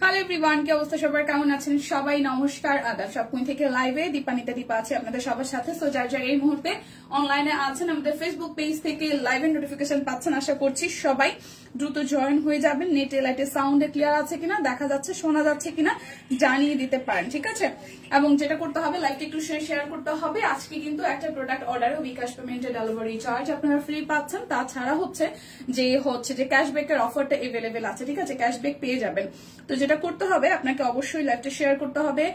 Hello everyone, কি অবস্থা সবার, কেমন আছেন সবাই? নমস্কার, আদাব। সব কুইন থেকে লাইভে দীপানিতা দীপা আছে আপনাদের সবার সাথে। সো যার যার এই মুহূর্তে অনলাইনে আছেন আমাদের ফেসবুক পেজ থেকে লাইভের নোটিফিকেশন পাচ্ছেন, আশা করছি সবাই দ্রুত জয়েন হয়ে যাবেন। নেটে লাইটে সাউন্ডে ক্লিয়ার আছে কিনা, দেখা যাচ্ছে শোনা যাচ্ছে কিনা জানিয়ে দিতে পারেন, ঠিক আছে? এবং যেটা করতে হবে, লাইভটা একটু শেয়ার করতে হবে। আজকে কিন্তু একটা প্রোডাক্ট অর্ডারও বিকাশ পেমেন্টে ডেলিভারি চার্জ আপনারা ফ্রি পাচ্ছেন। তাছাড়া হচ্ছে যে ক্যাশব্যাকের অফারটা এভেলেবেল আছে, ঠিক আছে? ক্যাশব্যাক পেয়ে যাবেন। তো যেটা করতে হবে, আপনাকে অবশ্যই লাইভটা শেয়ার করতে হবে,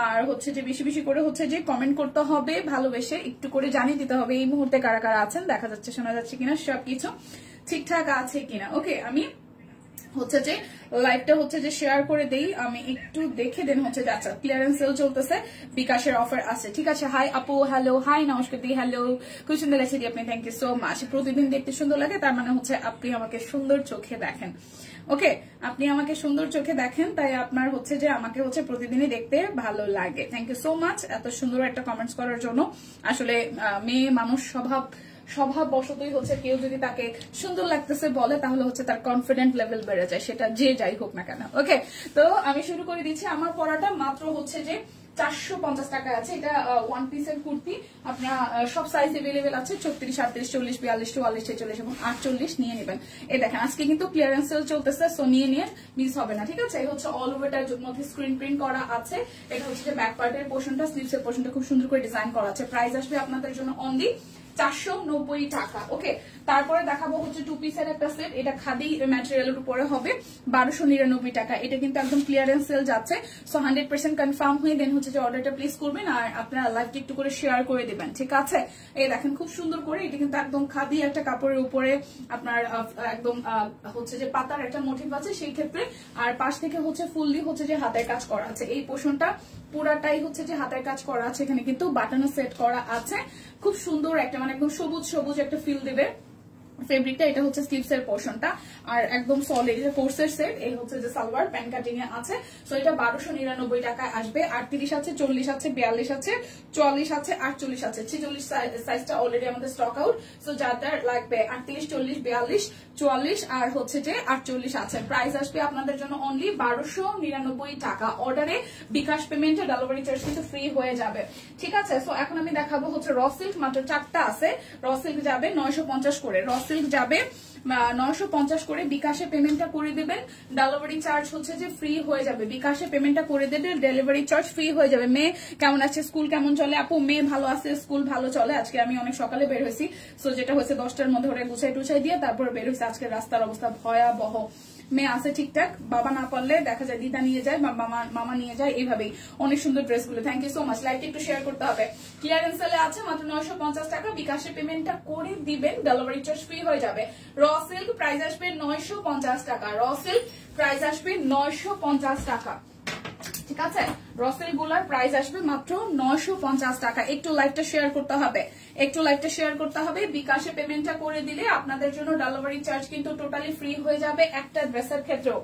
আর হচ্ছে যে বেশি বেশি করে হচ্ছে যে কমেন্ট করতে হবে, ভালোবেসে একটু করে জানিয়ে দিতে হবে এই মুহূর্তে কারা কারা আছেন, দেখা যাচ্ছে শোনা যাচ্ছে কিনা, সবকিছু ঠিকঠাক আছে কিনা। ওকে, আমি হচ্ছে যে লাইভটা হচ্ছে যে শেয়ার করে দেই, আমি একটু দেখে দেন হচ্ছে যে আচ্ছা ক্লিয়ারেন্স সেল চলতেছে, বিকাশের অফার আছে, ঠিক আছে? হাই আপু, হ্যালো, হাই নমস্কার দি, হ্যালো, খুব সুন্দর লাগছে দি আপনি, থ্যাংক ইউ সো মাচ। প্রতিদিন দেখতে সুন্দর লাগে, তার মানে হচ্ছে আপনি আমাকে সুন্দর চোখে দেখেন। ওকে, আপনি আমাকে সুন্দর চোখে দেখেন, তাই আপনার হচ্ছে যে আমাকে হচ্ছে প্রতিদিনই দেখতে ভালো লাগে। থ্যাংক ইউ সো মাচ এত সুন্দর একটা কমেন্টস করার জন্য। আসলে মেয়ে মানুষ স্বভাব বশতই হচ্ছে কেউ যদি তাকে সুন্দর লাগতেছে বলে, তাহলে হচ্ছে তার কনফিডেন্ট লেভেল বেড়ে যায়, সেটা যে যাই হোক না কেন। ওকে, তো আমি শুরু করে দিচ্ছি। আমার পড়াটা মাত্র হচ্ছে যে 450 টাকা আছে। এটা ওয়ান পিসের কুর্তি, আপনার সব সাইজ এভেলেবেল আছে, 36, 38, 40, 42, 44, 46 এবং 48 নিয়ে নেবেন। এই দেখেন আজকে কিন্তু ক্লিয়ারেন্স সেল চলতেছে, সো নিয়ে মিস হবে না, ঠিক আছে? এই হচ্ছে অল ওভারটার মধ্যে স্ক্রিন প্রিন্ট করা আছে। এটা হচ্ছে যে ব্যাক পার্টের পোর্শনটা, স্লিভসের পোর্শনটা খুব সুন্দর করে ডিজাইন করা আছে। প্রাইস আসবে আপনাদের জন্য অনলি 490 টাকা। ওকে, তারপরে দেখাবো হচ্ছে টু পিসের একটা সেট, এটা খাদি ম্যাটেরিয়ালের উপরে হবে 1299 টাকা। এটা কিন্তু একদম ক্লিয়ারেন্স সেল যাচ্ছে, সো 100% কনফার্ম হয়ে দেন হচ্ছে যে অর্ডারটা প্লেস করবেন, আর আপনারা লাইভটা একটু করে শেয়ার করে দিবেন, ঠিক আছে? এই দেখেন খুব সুন্দর করে, এটা কিন্তু একদম খাদি একটা কাপড়ের উপরে আপনার একদম হচ্ছে যে পাতার একটা মোটিভ আছে সেই ক্ষেত্রে, আর পাশ থেকে হচ্ছে ফুললি হচ্ছে যে হাতের কাজ করা আছে। এই পোর্শনটা পুরাটাই হচ্ছে যে হাতের কাজ করা আছে, এখানে কিন্তু বাটনও সেট করা আছে। খুব সুন্দর একটা মানে একদম সবুজ সবুজ একটা ফিল দেবে ফেব্রিকটা। এটা হচ্ছে স্লিভস এর পোর্শনটা, আর একদম সলিড এটা কোর্সের সেট। এই হচ্ছে যে সালোয়ার প্যান্ট কাটিং এ আছে, সো এটা 1299 টাকায় আসবে। 38 আছে, 40 আছে, 42 আছে, 44 আছে, 48 আছে, 46 সাইজটা অলরেডি আমাদের স্টক আউট। সো যাদের লাগবে 38, 40, 42, 44 আর হচ্ছে যে 48 আছে। প্রাইস আসবে আপনাদের জন্য অনলি 1299 টাকা। অর্ডারে বিকাশ পেমেন্টে ডেলিভারি চার্জ কিন্তু ফ্রি হয়ে যাবে, ঠিক আছে? সো এখন আমি দেখাবো হচ্ছে র সিল্ক, মাত্র 4টা আছে। র সিল্ক যাবে 950 করে, র সিল্ক যাবে 950 করে। বিকাশে পেমেন্টটা করে দেবেন, ডেলিভারি চার্জ হচ্ছে যে ফ্রি হয়ে যাবে। বিকাশে পেমেন্টটা করে দেবে, ডেলিভারি চার্জ ফ্রি হয়ে যাবে। মেয়ে কেমন আছে, স্কুল কেমন চলে? আপু মেয়ে ভালো আছে, স্কুল ভালো চলে। আজকে আমি অনেক সকালে বের হয়েছি, সো যেটা হয়েছে 10টার মধ্যে ওরা গুছাই টুছাই দিয়ে তারপরে বের হয়েছে। আজকে রাস্তার অবস্থা ভয়াবহ, মেয়ে আছে ঠিকঠাক, বাবা না পারলে দেখা যায় দিদা নিয়ে যায় বা মামা নিয়ে যায়, এইভাবেই। অনেক সুন্দর ড্রেসগুলো, thank you so much. Like একটু শেয়ার করতে হবে। ক্লিয়ারেন্স সেলে আছে মাত্র 950 টাকা। বিকাশে পেমেন্টটা করে দিবেন, ডেলিভারি চার্জ ফ্রি হয়ে যাবে। র সিল্ক প্রাইস আসবে 950 টাকা। র সিল্ক প্রাইস আসবে 950 টাকা, ঠিক আছে? রসেল গুলার প্রাইস আসবে মাত্র 950 টাকা। একটু লাইভটা শেয়ার করতে হবে, একটু লাইভটা শেয়ার করতে হবে। বিকাশে পেমেন্টটা করে দিলে আপনাদের জন্য ডেলিভারি চার্জ কিন্তু টোটালি ফ্রি হয়ে যাবে একটা ড্রেসের ক্ষেত্রেও,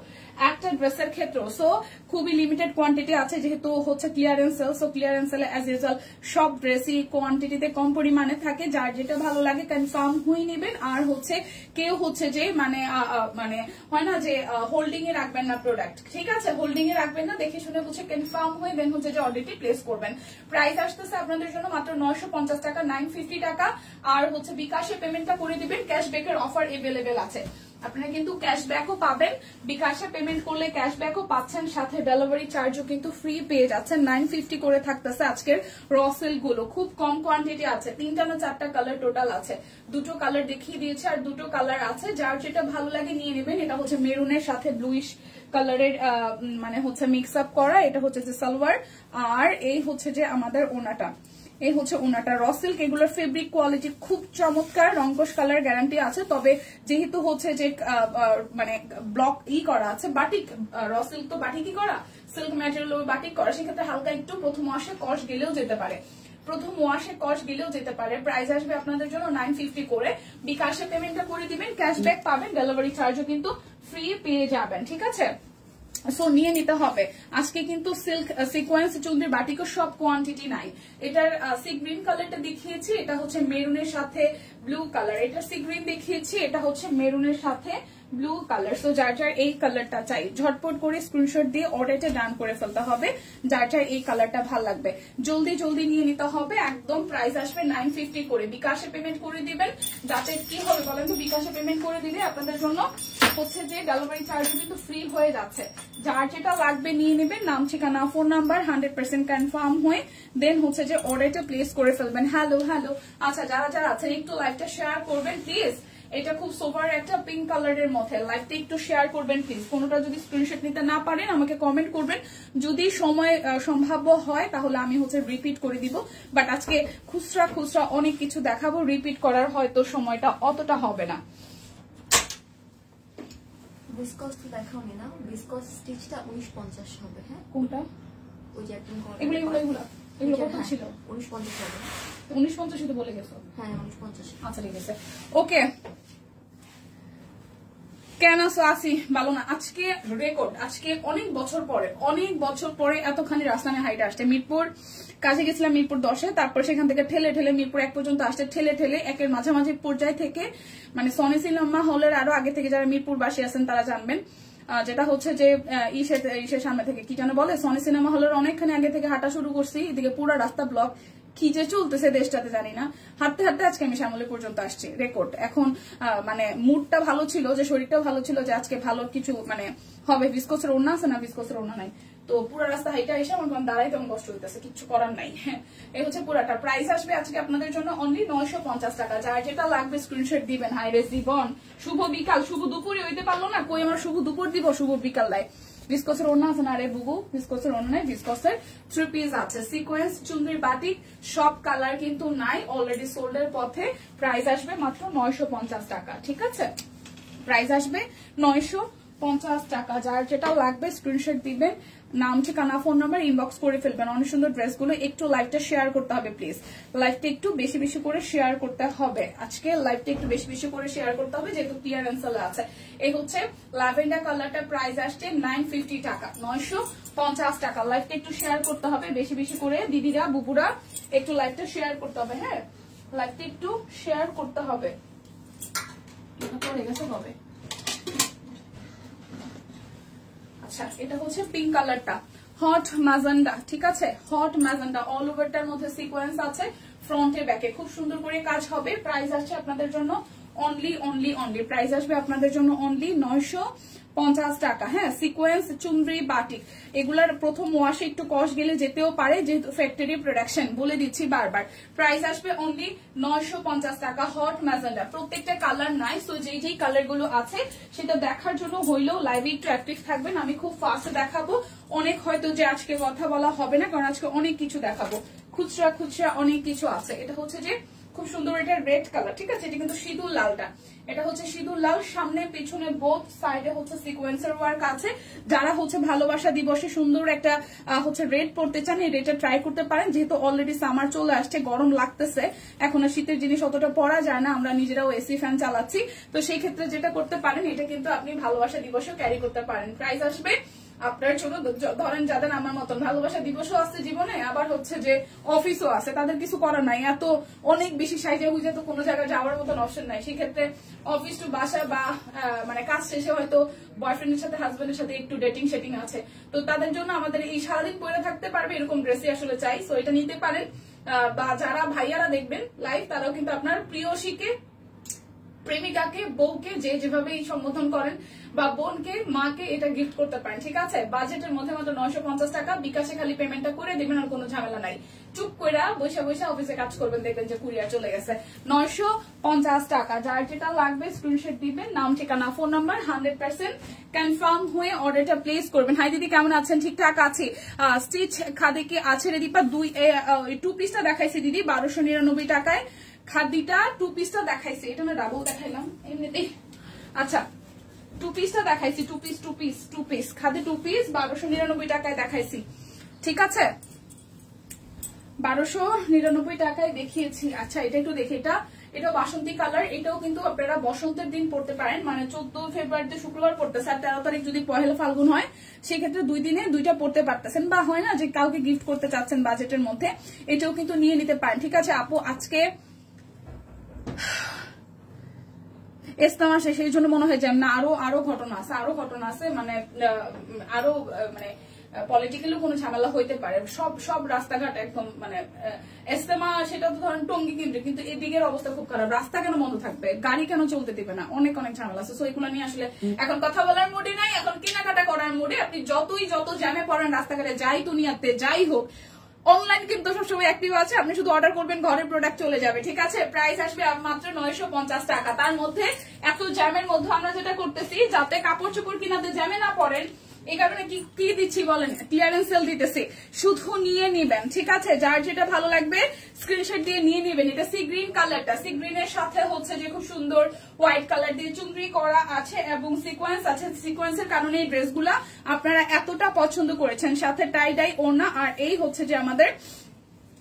একটা ড্রেসের ক্ষেত্রেও। সো খুবই লিমিটেড কোয়ান্টিটি আছে, যেহেতু হচ্ছে ক্লিয়ারেন্স সেল। সো ক্লিয়ারেন্স সেলে অ্যাজ ইউজুয়াল সব ড্রেসই কোয়ান্টিটিতে কম পরিমাণে থাকে, যার যেটা ভালো লাগে কনফার্ম হয়ে নেবেন। আর হচ্ছে কেউ হচ্ছে যে মানে হয় না যে হোল্ডিং এ রাখবেন না প্রোডাক্ট, ঠিক আছে? হোল্ডিং এ রাখবেন না, দেখে শুনে হচ্ছে কনফার্ম হয়ে দেন হচ্ছে যে অর্ডারটি প্লেস করবেন। প্রাইস আসতেছে আপনাদের জন্য মাত্র 950 টাকা, 950 টাকা। আর হচ্ছে বিকাশে পেমেন্টটা করে দিবেন, ক্যাশব্যাকের অফার এভেলেবেল আছে। আপনারা কিন্তু ক্যাশব্যাকও পাবেন, বিকাশে পেমেন্ট করলে ক্যাশব্যাকও পাচ্ছেন, সাথে ডেলিভারি চার্জও কিন্তু ফ্রি পেয়ে যাচ্ছেন। 950 করে থাকতেছে আজকের রসেল গুলো, খুব কম কোয়ান্টিটি আছে। 3টা না 4টা কালার টোটাল আছে, 2টো কালার দেখিয়ে দিয়েছে আর 2টো কালার আছে, যার যেটা ভালো লাগে নিয়ে নেবেন। এটা হচ্ছে মেরুনের সাথে ব্লুইশ কালারের মানে হচ্ছে মিক্স আপ করা। এটা হচ্ছে যে সালোয়ার, আর এই হচ্ছে যে আমাদের ওনাটা, এই হচ্ছে ওনাটা। র সিল্ক এগুলোর ফেব্রিক কোয়ালিটি খুব চমৎকার, রংকশ কালার গ্যারান্টি আছে। তবে যেহেতু হচ্ছে যে মানে ব্লক করা আছে, বাটিক, র সিল্ক তো বাটিকই করা, সিল্ক ম্যাটেরিয়াল বাটিক করা, সেক্ষেত্রে হালকা একটু প্রথম ওয়াশে কস গেলেও যেতে পারে, প্রাইস আসবে আপনাদের জন্য 950 করে। বিকাশে পেমেন্টটা করে দিবেন, ক্যাশব্যাক পাবেন, ডেলিভারি চার্জও কিন্তু ফ্রি পেয়ে যাবেন, ঠিক আছে? সো নিয়ে নিতে হবে। আজকে কিন্তু সিল্ক সিকোয়েন্স চুন্দির বাটিকও সব কোয়ান্টিটি নাই। এটার সি গ্রিন কালারটা দেখিয়েছি, এটা হচ্ছে মেরুনের সাথে ব্লু কালার। এটা সি গ্রিন দেখিয়েছি, এটা হচ্ছে মেরুনের সাথে ব্লু কালার। সো যার যার এই কালারটা চাই ঝটপট করে স্ক্রিনশট দিয়ে অর্ডারটা ডান করে ফেলতে হবে, যার যার এই কালারটা ভালো লাগবে জলদি জলদি নিয়ে নিতে হবে। একদম প্রাইস আসবে 950 করে। বিকাশে পেমেন্ট করে দিবেন, যাতে কি হবে বলেন তো, বিকাশে পেমেন্ট করে দিলে আপনাদের জন্য হচ্ছে যে ডেলিভারি চার্জ কিন্তু ফ্রি হয়ে যাচ্ছে। যার যেটা লাগবে নিয়ে নেবেন, নাম ঠিকানা ফোন নাম্বার 100% কনফার্ম হয়ে দেন হচ্ছে যে অর্ডারটা প্লেস করে ফেলবেন। হ্যালো হ্যালো, আচ্ছা যারা যারা আছেন একটু লাইভটা শেয়ার করবেন প্লিজ। এটা খুব সোভার একটা পিঙ্ক কালারের মধ্যে, লাইভটা একটু শেয়ার করবেন প্লিজ। কোনোটা যদি স্ক্রিনশট নিতে না পারেন আমাকে কমেন্ট করবেন, যদি সময় সম্ভাব্য হয় তাহলে আমি হচ্ছে রিপিট করে দিব। বাট আজকে খুচরা খুচরা অনেক কিছু দেখাবো, রিপিট করার হয়তো সময়টা অতটা হবে না। ভিসকস তো দেখাওনি না, ভিসকস স্টিচটা 1950 হবে। হ্যাঁ কোনটা? ওই যে একদম এগুলো এগুলো এগুলো এগুলো কত ছিল? 1950 হবে। 1950 শুধু বলে গেছো? হ্যাঁ 1950। আচ্ছা ঠিক আছে, ওকে। কেন আছো? আসি ভালো না। আজকে রেকর্ড, আজকে অনেক বছর পরে এতখানি রাজধানী হাইটে আসছে। মিরপুর কাজে গেছিলাম মিরপুর 10-এ, তারপর সেখান থেকে ঠেলে ঠেলে মিরপুর 1 পর্যন্ত আসতে ঠেলে ঠেলে একের মাঝামাঝি পর্যায় থেকে, মানে সনি সিনেমা হলের আরো আগে থেকে যারা মিরপুর বাসী আছেন তারা জানবেন, যেটা হচ্ছে যে ইসের সামনে থেকে কি যেন বলে, সনি সিনেমা হলের অনেকখানি আগে থেকে হাঁটা শুরু করছি। এদিকে পুরো রাস্তা ব্লক, কি যে চলতেছে দেশটাতে জানি না। হাঁটতে হাঁটতে আজকে আমি শ্যামলী পর্যন্ত আসছি। রেকর্ড। এখন মানে মুডটা ভালো ছিল, যে শরীরটাও ভালো ছিল, যে আজকে ভালো কিছু মানে হবে। ভিসকসের ওড়না আছে না, ভিসকসের ওড়না নাই, তো পুরো রাস্তা হাইটা এসে আমার দাঁড়াই তেমন কষ্ট হইতেছে, কিছু করার নাই। হ্যাঁ, এই হচ্ছে পুরাটা। প্রাইস আসবে আজকে আপনাদের জন্য অনলি 950 টাকা। যার যেটা লাগবে স্ক্রিনশট দিবেন। হাই রে জীবন, শুভ বিকাল। শুভ দুপুরে হইতে পারলো না, কই আমার শুভ দুপুর দিব, শুভ বিকাল লাই। ভিসকসের ওড়না আছে না রে বুবু, ভিসকসের ওড়না নাই, ভিসকসের 3 পিস আছে। সিকোয়েন্স, চুনরি, বাটিক সব কালার কিন্তু নাই, অলরেডি সোল্ডের পথে। প্রাইস আসবে মাত্র 950 টাকা। ঠিক আছে, প্রাইস আসবে 950 টাকা। যার যেটা লাগবে স্ক্রিনশট দিবেন, নাম ঠিকানা ফোন নাম্বার ইনবক্স করে ফেলবেন। অনেক সুন্দর ড্রেসগুলো। একটু লাইভটা শেয়ার করতে হবে প্লিজ, লাইভটা একটু বেশি বেশি করে শেয়ার করতে হবে। আজকে লাইভটা একটু বেশি বেশি করে শেয়ার করতে হবে, যেহেতু ক্লিয়ারেন্স সেল আছে। এই হচ্ছে ল্যাভেন্ডার কালারটা, প্রাইস আসছে 950 টাকা, 950 টাকা। লাইভটা একটু শেয়ার করতে হবে বেশি বেশি করে, দিদিরা বুবুরা একটু লাইভটা শেয়ার করতে হবে। হ্যাঁ, লাইভটা একটু শেয়ার করতে হবে। পড়ে গেছে হবে। আচ্ছা, এটা হচ্ছে পিঙ্ক কালারটা, হট ম্যাজেন্ডা। ঠিক আছে, হট ম্যাজেন্ডা, অল ওভারটার মধ্যে সিকোয়েন্স আছে, ফ্রন্টে ব্যাকে খুব সুন্দর করে কাজ হবে। প্রাইস আসছে আপনাদের জন্য অনলি প্রাইস আসবে আপনাদের জন্য অনলি 950 টাকা। হ্যাঁ, সিকোয়েন্স, চুনরি, বাটিক এগুলার প্রথম ওয়াশে একটু কষ গেলে যেতেও পারে, যেহেতু ফ্যাক্টরি প্রোডাকশন, বলে দিচ্ছি বারবার। প্রাইস আসবে অনলি 950 টাকা। হট ম্যাজেন্ডা, প্রত্যেকটা কালার নাই, সো যেই যেই কালার গুলো আছে সেটা দেখার জন্য হইলেও লাইভে একটু অ্যাক্টিভ থাকবেন। আমি খুব ফাস্ট দেখাবো, অনেক হয়তো যে আজকে কথা বলা হবে না, কারণ আজকে অনেক কিছু দেখাবো, খুচরা খুচরা অনেক কিছু আছে। এটা হচ্ছে যে খুব সুন্দর, এটা রেড কালার। ঠিক আছে, এটা কিন্তু সিঁদুর লালটা, এটা হচ্ছে সিঁদুর লাল। সামনে পেছনে বোথ সাইডে হচ্ছে সিকোয়েন্সের ওয়ার্ক আছে। যারা হচ্ছে ভালোবাসা দিবসে সুন্দর একটা হচ্ছে রেড পরতে চান, এই রেডটা ট্রাই করতে পারেন, যেহেতু অলরেডি সামার চলে আসছে, গরম লাগতেছে, এখন আর শীতের জিনিস অতটা পরা যায় না, আমরা নিজেরাও এসি ফ্যান চালাচ্ছি, তো সেই ক্ষেত্রে যেটা করতে পারেন, এটা কিন্তু আপনি ভালোবাসা দিবসেও ক্যারি করতে পারেন। প্রাইস আসবে আপনার জন্য, ধরেন যাদের আমার মতন ভালোবাসা দিবসও আছে জীবনে, আবার হচ্ছে যে অফিসও আছে, তাদের কিছু করার নাই, এত অনেক বেশি সাইজে হুইজে তো কোনো জায়গায় যাওয়ার মতন অপশন নাই, সেক্ষেত্রে অফিস টু বাসা বা মানে কাজ শেষে হয়তো বয়ফ্রেন্ডের সাথে হাজবেন্ডের সাথে একটু ডেটিং সেটিং আছে, তো তাদের জন্য আমাদের এই সারাদিন পরে থাকতে পারবে এরকম ড্রেসই আসলে চাই, সো এটা নিতে পারেন। বা যারা ভাইয়ারা দেখবেন লাইভ, তারাও কিন্তু আপনার প্রিয়সীকে, প্রেমিকাকে, বউকে যে যেভাবে সম্বোধন করেন, বা বোনকে, মাকে এটা গিফট করতে পারেন। ঠিক আছে, বাজেটের মধ্যে মাত্র 950 টাকা। বিকাশে খালি পেমেন্টটা করে দেবেন, আর কোনো ঝামেলা নাই। চুপ করে বসে বসে অফিসে কাজ করবেন, দেখবেন যে কুরিয়ার চলে গেছে। 950 টাকা। যার যেটা লাগবে স্ক্রিনশট দিবেন, নাম ঠিকানা ফোন নাম্বার 100% কনফার্ম হয়ে অর্ডারটা প্লেস করবেন। হাই দিদি, কেমন আছেন? ঠিকঠাক আছি। স্টিচ খাদে কি আছে রে দীপা? 2 পিসটা দেখাইছি দিদি 1299 টাকায়। খাদিটা 2 পিসটা দেখাইছি, এটা না ডাবল দেখাইলাম এমনিতেই। আচ্ছা, 2 পিসটা দেখাইছি, 2 পিস খাদি 2 পিস 1299 টাকায় দেখাইছি। ঠিক আছে, 1299 টাকায় দেখিয়েছি। আচ্ছা, এটা একটু দেখি, এটা বাসন্তী কালার। এটাও কিন্তু আপনারা বসন্তের দিন পড়তে পারেন, মানে 14 ফেব্রুয়ারিতে শুক্রবার পড়তেছে, আর 13 তারিখ যদি পহেলা ফাল্গুন হয়, সেক্ষেত্রে 2 দিনে 2টা পড়তে পারতেছেন, বা হয় না যে কাউকে গিফট করতে চাচ্ছেন বাজেটের মধ্যে, এটাও কিন্তু নিয়ে নিতে পারেন। ঠিক আছে আপু, আজকে ইস্তেমা শেষ, এই জন্য মনে হয় যে না আরো ঘটনা আছে মানে আরো মানে পলিটিক্যালি কোনো ঝামেলা হইতে পারে। সব রাস্তাঘাট একদম মানে ইস্তেমা সেটা তো ধরেন টঙ্গী কেন্দ্রে, কিন্তু এদিকের অবস্থা খুব খারাপ। রাস্তা কেন বন্ধ থাকবে, গাড়ি কেন চলতে দিবে না, অনেক ঝামেলা আছে। সো এগুলো নিয়ে আসলে এখন কথা বলার মুডে নাই, এখন কেনাকাটা করার মুডে। আপনি যত জ্যামে পড়েন রাস্তাঘাটে, যাই দুনিয়াতে যাই হোক, অনলাইন কিন্তু সবসময় অ্যাক্টিভ আছে। আপনি শুধু অর্ডার করবেন, ঘরের প্রোডাক্ট চলে যাবে, ঠিক আছে। প্রাইস আসবে মাত্র 950 টাকা। তার মধ্যে এত জ্যামের মধ্যে আমরা যেটা করতেছি, যাতে কাপড় চোপড় কিনাতে জ্যামে না পড়েন, এই কারণে কি দিচ্ছি বলেন, ক্লিয়ারেন্স সেল দিতেছি। শুধু নিয়ে নিবেন, ঠিক আছে। যার যেটা ভালো লাগবে স্ক্রিনশট দিয়ে নিয়ে নিবেন। এটা সি গ্রিন কালারটা, সি গ্রিনের সাথে হচ্ছে যে খুব সুন্দর হোয়াইট কালার দিয়ে চুনরি করা আছে এবং সিকোয়েন্স আছে। সিকোয়েন্সের কারণে এই ড্রেসগুলা আপনারা এতটা পছন্দ করেছেন। সাথে টাই ডাই ওড়না, আর এই হচ্ছে যে আমাদের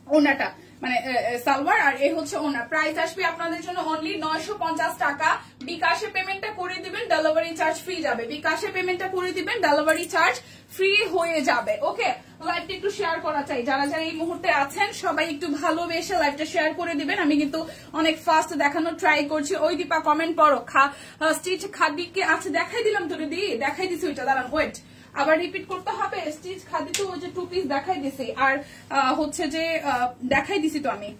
ওড়নাটা মানে সালোয়ার, আর এই হচ্ছে ওড়না। প্রাইস আসবে আপনাদের জন্য অনলি 950 টাকা। বিকাশে পেমেন্টটা করে দিবেন, ডেলিভারি চার্জ ফ্রি যাবে। বিকাশে পেমেন্টটা করে দিবেন, ডেলিভারি চার্জ ফ্রি হয়ে যাবে। ওকে, লাইভটা একটু শেয়ার করা চাই। যারা এই মুহূর্তে আছেন সবাই একটু ভালোবেসে লাইভটা শেয়ার করে দিবেন। আমি কিন্তু অনেক ফাস্ট দেখানোর ট্রাই করছি। ওই দীপা কমেন্ট পড়ো, স্টিচ খাদিকে আছে দেখাই দিলাম তো দিদি, দেখাই দিছি ওইটা, দাঁড়ান ওয়েট, আবার রিপিট করতে হবে। স্টিচ খাদি তো ওই যে 2 পিস দেখাই দিছি, আর হচ্ছে যে দেখাই দিছি তো আমি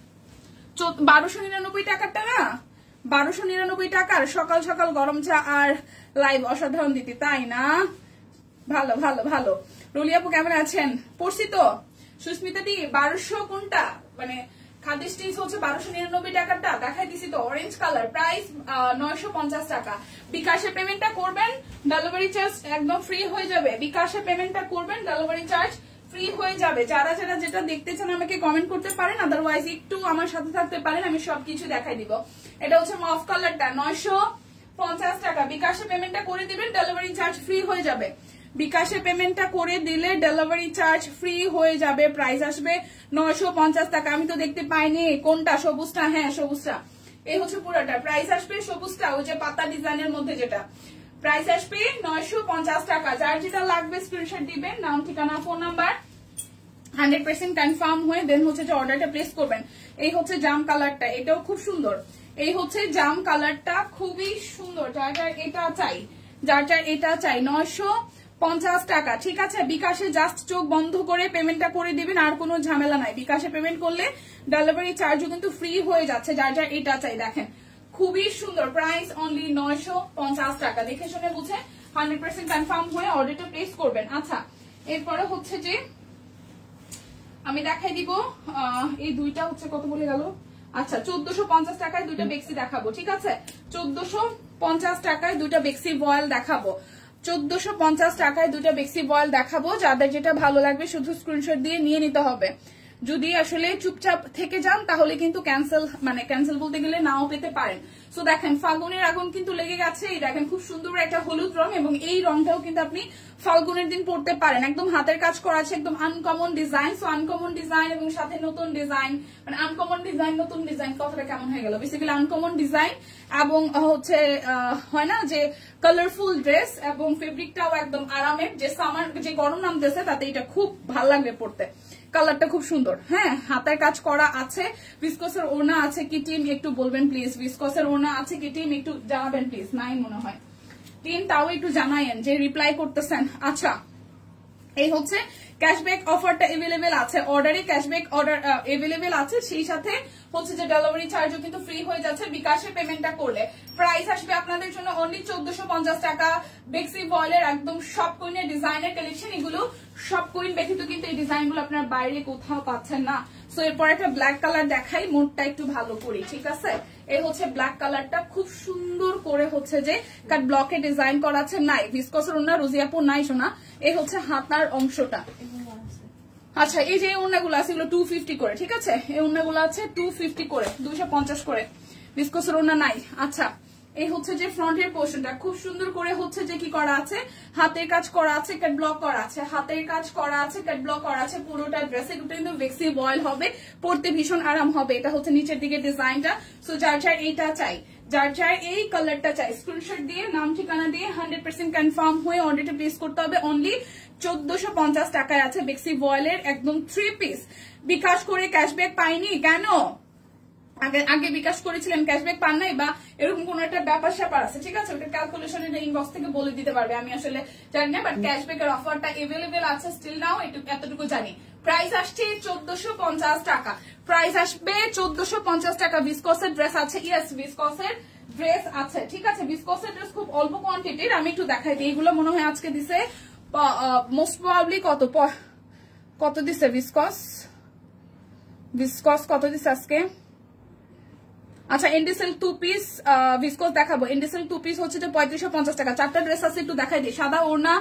1299 টাকারটা না, 1299 টাকার সকাল সকাল গরম চা আর লাইভ অসাধারণ দিতি, তাই না? ভালো। রুলিয়াপু কেমন আছেন? পড়ছি তো। সুস্মিতা দি 1200 কোনটা, মানে খাদি স্টিচ হচ্ছে 1299 টাকারটা দেখাই দিছি তো, অরেঞ্জ কালার। প্রাইস 950 টাকা। বিকাশে পেমেন্টটা করবেন, ডেলিভারি চার্জ একদম ফ্রি হয়ে যাবে। বিকাশে পেমেন্টটা করবেন, ডেলিভারি চার্জ ফ্রি হয়ে যাবে। যারা যেটা দেখতে চান আমাকে কমেন্ট করতে পারেন, আদারওয়াইজ একটু আমার সাথে থাকতে পারেন, আমি সবকিছু দেখাই দিব। এটা হচ্ছে মফ কালারটা, 950 টাকা। বিকাশে পেমেন্টটা করে দিবেন, ডেলিভারি চার্জ ফ্রি হয়ে যাবে। বিকাশে পেমেন্টটা করে দিলে ডেলিভারি চার্জ ফ্রি হয়ে যাবে। প্রাইস আসবে 950 টাকা। আমি তো দেখতে পাইনি কোনটা, সবুজটা? হ্যাঁ সবুজটা, এই হচ্ছে পুরোটা। প্রাইস আসবে সবুজটা, ওই যে পাতা ডিজাইনের মধ্যে যেটা। প্রাইস আসবে 950 টাকা। যার যেটা লাগবে স্ক্রিনশট দিবেন, নাম ঠিকানা ফোন নাম্বার 100% কনফার্ম হয়ে দেন হচ্ছে যে অর্ডারটা প্লেস করবেন। এই হচ্ছে জাম কালারটা, এটাও খুব সুন্দর। এই হচ্ছে জাম কালারটা, খুবই সুন্দর। যার এটা চাই 950 টাকা, ঠিক আছে। বিকাশে জাস্ট চোখ বন্ধ করে পেমেন্টটা করে দিবেন, আর কোনো ঝামেলা নাই। বিকাশে পেমেন্ট করলে ডেলিভারি চার্জও কিন্তু ফ্রি হয়ে যাচ্ছে। যার এটা চাই, দেখেন খুবই সুন্দর। প্রাইস অনলি 950 টাকা। দেখে শুনে বুঝে 100% কনফার্ম হয়ে অর্ডারটা প্লেস করবেন। আচ্ছা, এরপরে হচ্ছে যে আমি দেখাই দিব এই দুইটা হচ্ছে কত বলে গেল, আচ্ছা 1450 টাকায় দুইটা বেক্সি দেখাবো, ঠিক আছে। 1450 টাকায় দুইটা বেক্সি বয়েল দেখাবো, 1450 টাকায় দুইটা বেক্সি বয়েল দেখাবো। যাদের যেটা ভালো লাগবে শুধু স্ক্রিনশট দিয়ে নিয়ে নিতে হবে। যদি আসলে চুপচাপ থেকে যান তাহলে কিন্তু ক্যান্সেল বলতে গেলে নাও পেতে পারেন। সো দেখেন ফাল্গুনের আগুন কিন্তু লেগে গেছে। এই দেখেন খুব সুন্দর একটা হলুদ রং, এবং এই রংটাও কিন্তু আপনি ফাল্গুনের দিন পড়তে পারেন। একদম হাতের কাজ করা আছে, একদম uncommon design. So uncommon design এবং সাথে নতুন ডিজাইন, মানে আনকমন ডিজাইন নতুন ডিজাইন, কথাটা কেমন হয়ে গেল, বেসিক্যালি আনকমন ডিজাইন এবং হচ্ছে হয় না যে কালারফুল ড্রেস, এবং ফেব্রিকটাও একদম আরামের। যে সামার যে গরম নামতেছে তাতে এটা খুব ভালো লাগবে পড়তে। কালারটা খুব সুন্দর। হ্যাঁ, হাতের কাজ করা আছে। ভিসকসের ওড়না আছে কি টিম, একটু বলবেন প্লিজ। ভিসকসের ওড়না আছে কি টিম, একটু জানাবেন প্লিজ। নাই মনে হয় টিম, তাও একটু জানাইন যে রিপ্লাই করতেছেন। আচ্ছা, এই হচ্ছে ক্যাশব্যাক অফারটা এভেলেবেল আছে, অর্ডারে ক্যাশব্যাক অর্ডার এভেলেবেল আছে। সেই সাথে হচ্ছে যে ডেলিভারি চার্জও কিন্তু ফ্রি হয়ে যাচ্ছে বিকাশে পেমেন্টটা করলে। প্রাইস আসবে আপনাদের জন্য অনলি 1450 টাকা। বেক্সি বয়েলের একদম সব কুইনের ডিজাইনের কালেকশন, এগুলো সব কুইন ব্যতীত কিন্তু এই ডিজাইনগুলো আপনার বাইরে কোথাও পাচ্ছেন না। সো এরপর একটা ব্ল্যাক কালার দেখাই, মোডটা একটু ভালো করি, ঠিক আছে। এই হচ্ছে ব্ল্যাক কালারটা, খুব সুন্দর করে হচ্ছে যে কাট ব্লকে ডিজাইন করা আছে। নাই ভিসকসের ওড়না, রোজিয়াপুর নাই শোনা। এই হচ্ছে হাতার অংশটা। আচ্ছা, এই যে ওড়নাগুলো আছে এগুলো 250 করে, ঠিক আছে। এই ওড়নাগুলো আছে 250 করে, 250 করে। ভিসকসের ওড়না নাই। আচ্ছা, এই হচ্ছে যে ফ্রন্টের পোর্শনটা খুব সুন্দর করে হচ্ছে যে কি করা আছে, হাতের কাজ করা আছে, কাট ব্লক করা আছে, হাতের কাজ করা আছে, কাট ব্লক করা আছে। পুরোটা ড্রেসে দুটো কিন্তু বেক্সি বয়েল হবে, পরতে ভীষণ আরাম হবে। এটা হচ্ছে নিচের দিকে ডিজাইনটা। সো যার এইটা চাই, যার এই কালারটা চাই, স্ক্রিনশট দিয়ে নাম ঠিকানা দিয়ে 100% কনফার্ম হয়ে অর্ডারটা প্লেস করতে হবে। অনলি 1450 টাকায় আছে বেক্সি বয়েলের একদম 3 পিস। বিকাশ করে ক্যাশব্যাক পাইনি কেন? আগে বিকাশ করেছিলেন ক্যাশব্যাক পান নাই বা এরকম কোন একটা ব্যাপার স্যাপার আছে, ঠিক আছে, ওটা ক্যালকুলেশনের ইনবক্স থেকে বলে দিতে পারবে, আমি আসলে জানি না, বাট ক্যাশব্যাকের অফারটা এভেলেবেল আছে স্টিল নাও, এতটুকু জানি। প্রাইস আসছে 1450 টাকা, প্রাইস আসবে 1450 টাকা। ভিসকসের ড্রেস আছে, ইয়েস ভিসকসের ড্রেস আছে, ঠিক আছে, ভিসকসের ড্রেস খুব অল্প কোয়ান্টিটির, আমি একটু দেখাই দিই। এগুলো মনে হয় আজকে দিছে মোস্ট প্রবাবলি কত দিছে ভিসকস কত দিছে আজকে। আচ্ছা ইন্ডিসেল 2 পিস ভিসকস দেখাবো। ইন্ডিসেল 2 পিস হচ্ছে যে 3550 টাকা। 4টা ড্রেস আছে, একটু দেখাই দিই। সাদা ওড়না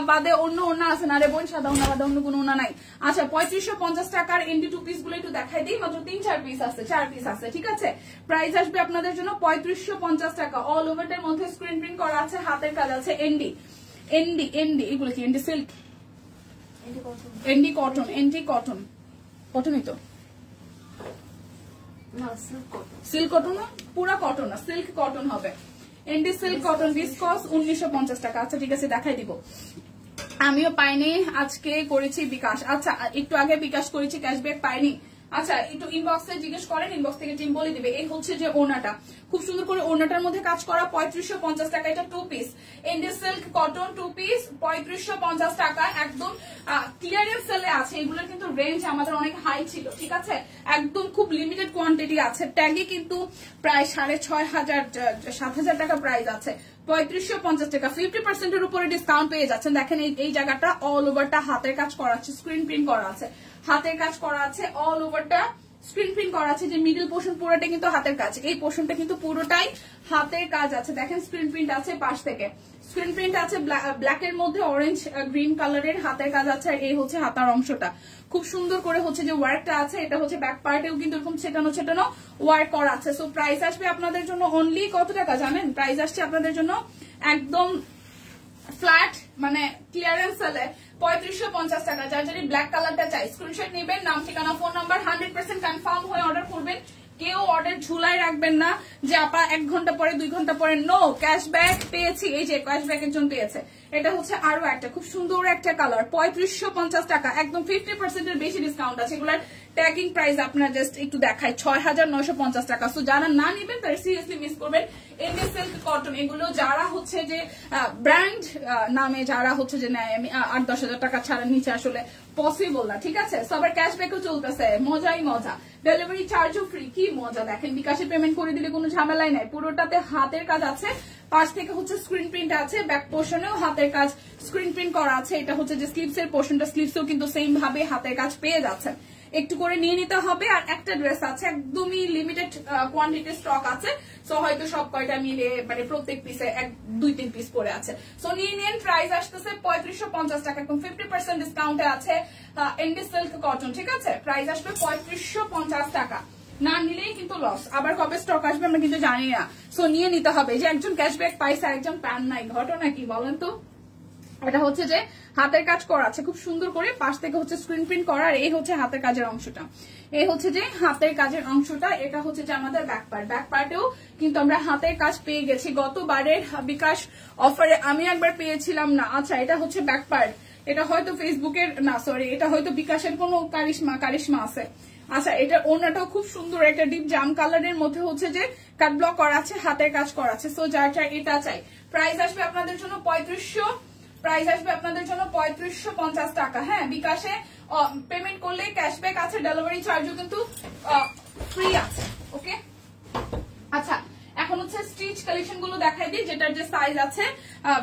বাদে অন্য ওড়না আছে না রে বোন, সাদা ওড়না বাদে অন্য কোনো ওড়না নাই। আচ্ছা 3550 টাকার ইন্ডি 2 পিস গুলো একটু দেখাই দিই, মাত্র 3-4 পিস আছে, 4 পিস আছে, ঠিক আছে। প্রাইস আসবে আপনাদের জন্য 3550 টাকা। অল ওভারটার মধ্যে স্ক্রিন প্রিন্ট করা আছে, হাতের কাজ আছে, এন্ডি এগুলো কি এন্ডি সিল্ক, এন্ডি কটন, কটনই তো, সিল্ক কটন না, পুরা কটন না, সিল্ক কটন হবে। এন্ডি সিল্ক কটন ভিসকস 1950 টাকা। আচ্ছা ঠিক আছে দেখাই দিব। আমিও পাইনি, আজকে করেছি বিকাশ। আচ্ছা একটু আগে বিকাশ করেছি, ক্যাশব্যাক পাইনি। আচ্ছা একটু ইনবক্সে জিজ্ঞেস করেন, ইনবক্স থেকে টিম বলে দিবে। এই হচ্ছে যে ওড়নাটা, খুব সুন্দর করে ওড়নাটার মধ্যে কাজ করা, 3550 টাকা। এটা 2 পিস এন্ডি সিল্ক কটন 2 পিস 3550 টাকা, একদম ক্লিয়ারেন্স সেলে আছে। এগুলোর কিন্তু রেঞ্জ আমাদের অনেক হাই ছিল, ঠিক আছে, একদম খুব লিমিটেড কোয়ান্টিটি আছে। ট্যাগে কিন্তু প্রায় 6500-7000 টাকা প্রাইস আছে। 3550 টাকা, 50% এর উপরে ডিসকাউন্ট পেয়ে যাচ্ছেন। দেখেন এই জায়গাটা অল ওভারটা হাতের কাজ করা আছে, স্ক্রিন প্রিন্ট করা আছে, হাতের কাজ করা আছে, অল ওভারটা স্ক্রিন প্রিন্ট করা আছে। যে মিডল পোর্শন পুরোটা কিন্তু হাতের কাজ, এই পোর্শনটা কিন্তু পুরোটাই হাতের কাজ আছে। দেখেন স্ক্রিন প্রিন্ট আছে, পাশ থেকে স্ক্রিন প্রিন্ট আছে, ব্ল্যাকের মধ্যে অরেঞ্জ গ্রিন কালারের হাতের কাজ আছে। আর এই হচ্ছে হাতার অংশটা, খুব সুন্দর করে হচ্ছে যে ওয়ার্কটা আছে। এটা হচ্ছে ব্যাক পার্টেও কিন্তু এরকম ছেটানো ওয়ার্ক করা আছে। সো প্রাইস আসবে আপনাদের জন্য অনলি কত টাকা জানেন? প্রাইস আসছে আপনাদের জন্য একদম ফ্ল্যাট, মানে ক্লিয়ারেন্স সেলে 3550 টাকা। যার যদি ব্ল্যাক কালারটা চাই স্ক্রিনশট নেবেন, নাম ঠিকানা ফোন নাম্বার 100% কনফার্ম হয়ে অর্ডার করবেন। কেউ অর্ডার ঝুলাই রাখবেন না যে আপা 1 ঘন্টা পরে 2 ঘন্টা পরে, নো, ক্যাশব্যাক পেয়েছি, এই যে ক্যাশব্যাক একজন পেয়েছে। এটা হচ্ছে আরো একটা খুব সুন্দর একটা কালার, 3550 টাকা, একদম 50% এর বেশি ডিসকাউন্ট আছে। এগুলার ট্যাগিং প্রাইস আপনার জাস্ট একটু দেখায় 6950 টাকা। সো যারা না নিবেন তারা সিরিয়াসলি মিস করবেন। এন্ডি সিল্ক কটন এগুলো যারা হচ্ছে যে ব্র্যান্ড নামে যারা হচ্ছে যে নেয়, আমি 8-10 হাজার টাকা ছাড়া নিচে আসলে পসিবল না, ঠিক আছে। সবার ক্যাশব্যাকও চলতেছে, মজাই মজা, ডেলিভারি চার্জও ফ্রি, কি মজা। দেখেন বিকাশে পেমেন্ট করে দিলে কোনো ঝামেলাই নাই, পুরোটাতে হাতের কাজ আছে, পাশ থেকে হচ্ছে স্ক্রিন প্রিন্ট আছে, ব্যাক পোর্শনেও হাতের কাজ স্ক্রিন প্রিন্ট করা আছে। এটা হচ্ছে যে স্লিভস এর পোর্শনটা, স্লিভসও কিন্তু সেম ভাবে হাতের কাজ পেয়ে যাচ্ছেন। একটু করে নিয়ে নিতে হবে। আর একটা ড্রেস আছে, একদমই লিমিটেড কোয়ান্টিটি স্টক আছে, সো হয়তো সব কয়টা মিলে মানে প্রত্যেক পিসে 2-3 পিস পরে আছে। সো নিয়ে নিন। প্রাইস আসতেছে 3550 টাকা, একদম 50% ডিসকাউন্টে আছে। এন্ডি সিল্ক কটন, ঠিক আছে, প্রাইস আসবে 3550 টাকা। না নিলেই কিন্তু লস। আবার কবে স্টক আসবে আমরা কিন্তু জানি না, সো নিয়ে নিতে হবে। যে একজন ক্যাশব্যাক পাইছে, একজন প্যান নাই, ঘটনা কি বলেন তো? এটা হচ্ছে যে হাতের কাজ করা আছে খুব সুন্দর করে, পাশ থেকে হচ্ছে স্ক্রিন প্রিন্ট করা। আর এই হচ্ছে হাতের কাজের অংশটা, এই হচ্ছে যে হাতের কাজের অংশটা। এটা হচ্ছে যে আমাদের ব্যাক পার্ট, ব্যাক পার্টেও কিন্তু আমরা হাতের কাজ পেয়ে গেছি। গতবারের বিকাশ অফারে আমি একবার পেয়েছিলাম না। আচ্ছা এটা হচ্ছে ব্যাক পার্ট, এটা হয়তো ফেসবুকের না, সরি, এটা হয়তো বিকাশের কোনো কারিশমা আছে। আচ্ছা এটার ওড়নাটাও খুব সুন্দর, একটা ডিপ জাম কালারের মধ্যে হচ্ছে যে কাট ব্লক করা আছে, হাতের কাজ করা আছে। সো যার এটা চাই, প্রাইস আসবে আপনাদের জন্য 3550 টাকা। হ্যাঁ বিকাশে পেমেন্ট করলে ক্যাশব্যাক আছে, ডেলিভারি চার্জও কিন্তু ফ্রি আছে। ওকে আচ্ছা এখন হচ্ছে স্টিচ কালেকশন গুলো দেখাই দিই, যেটার যে সাইজ আছে।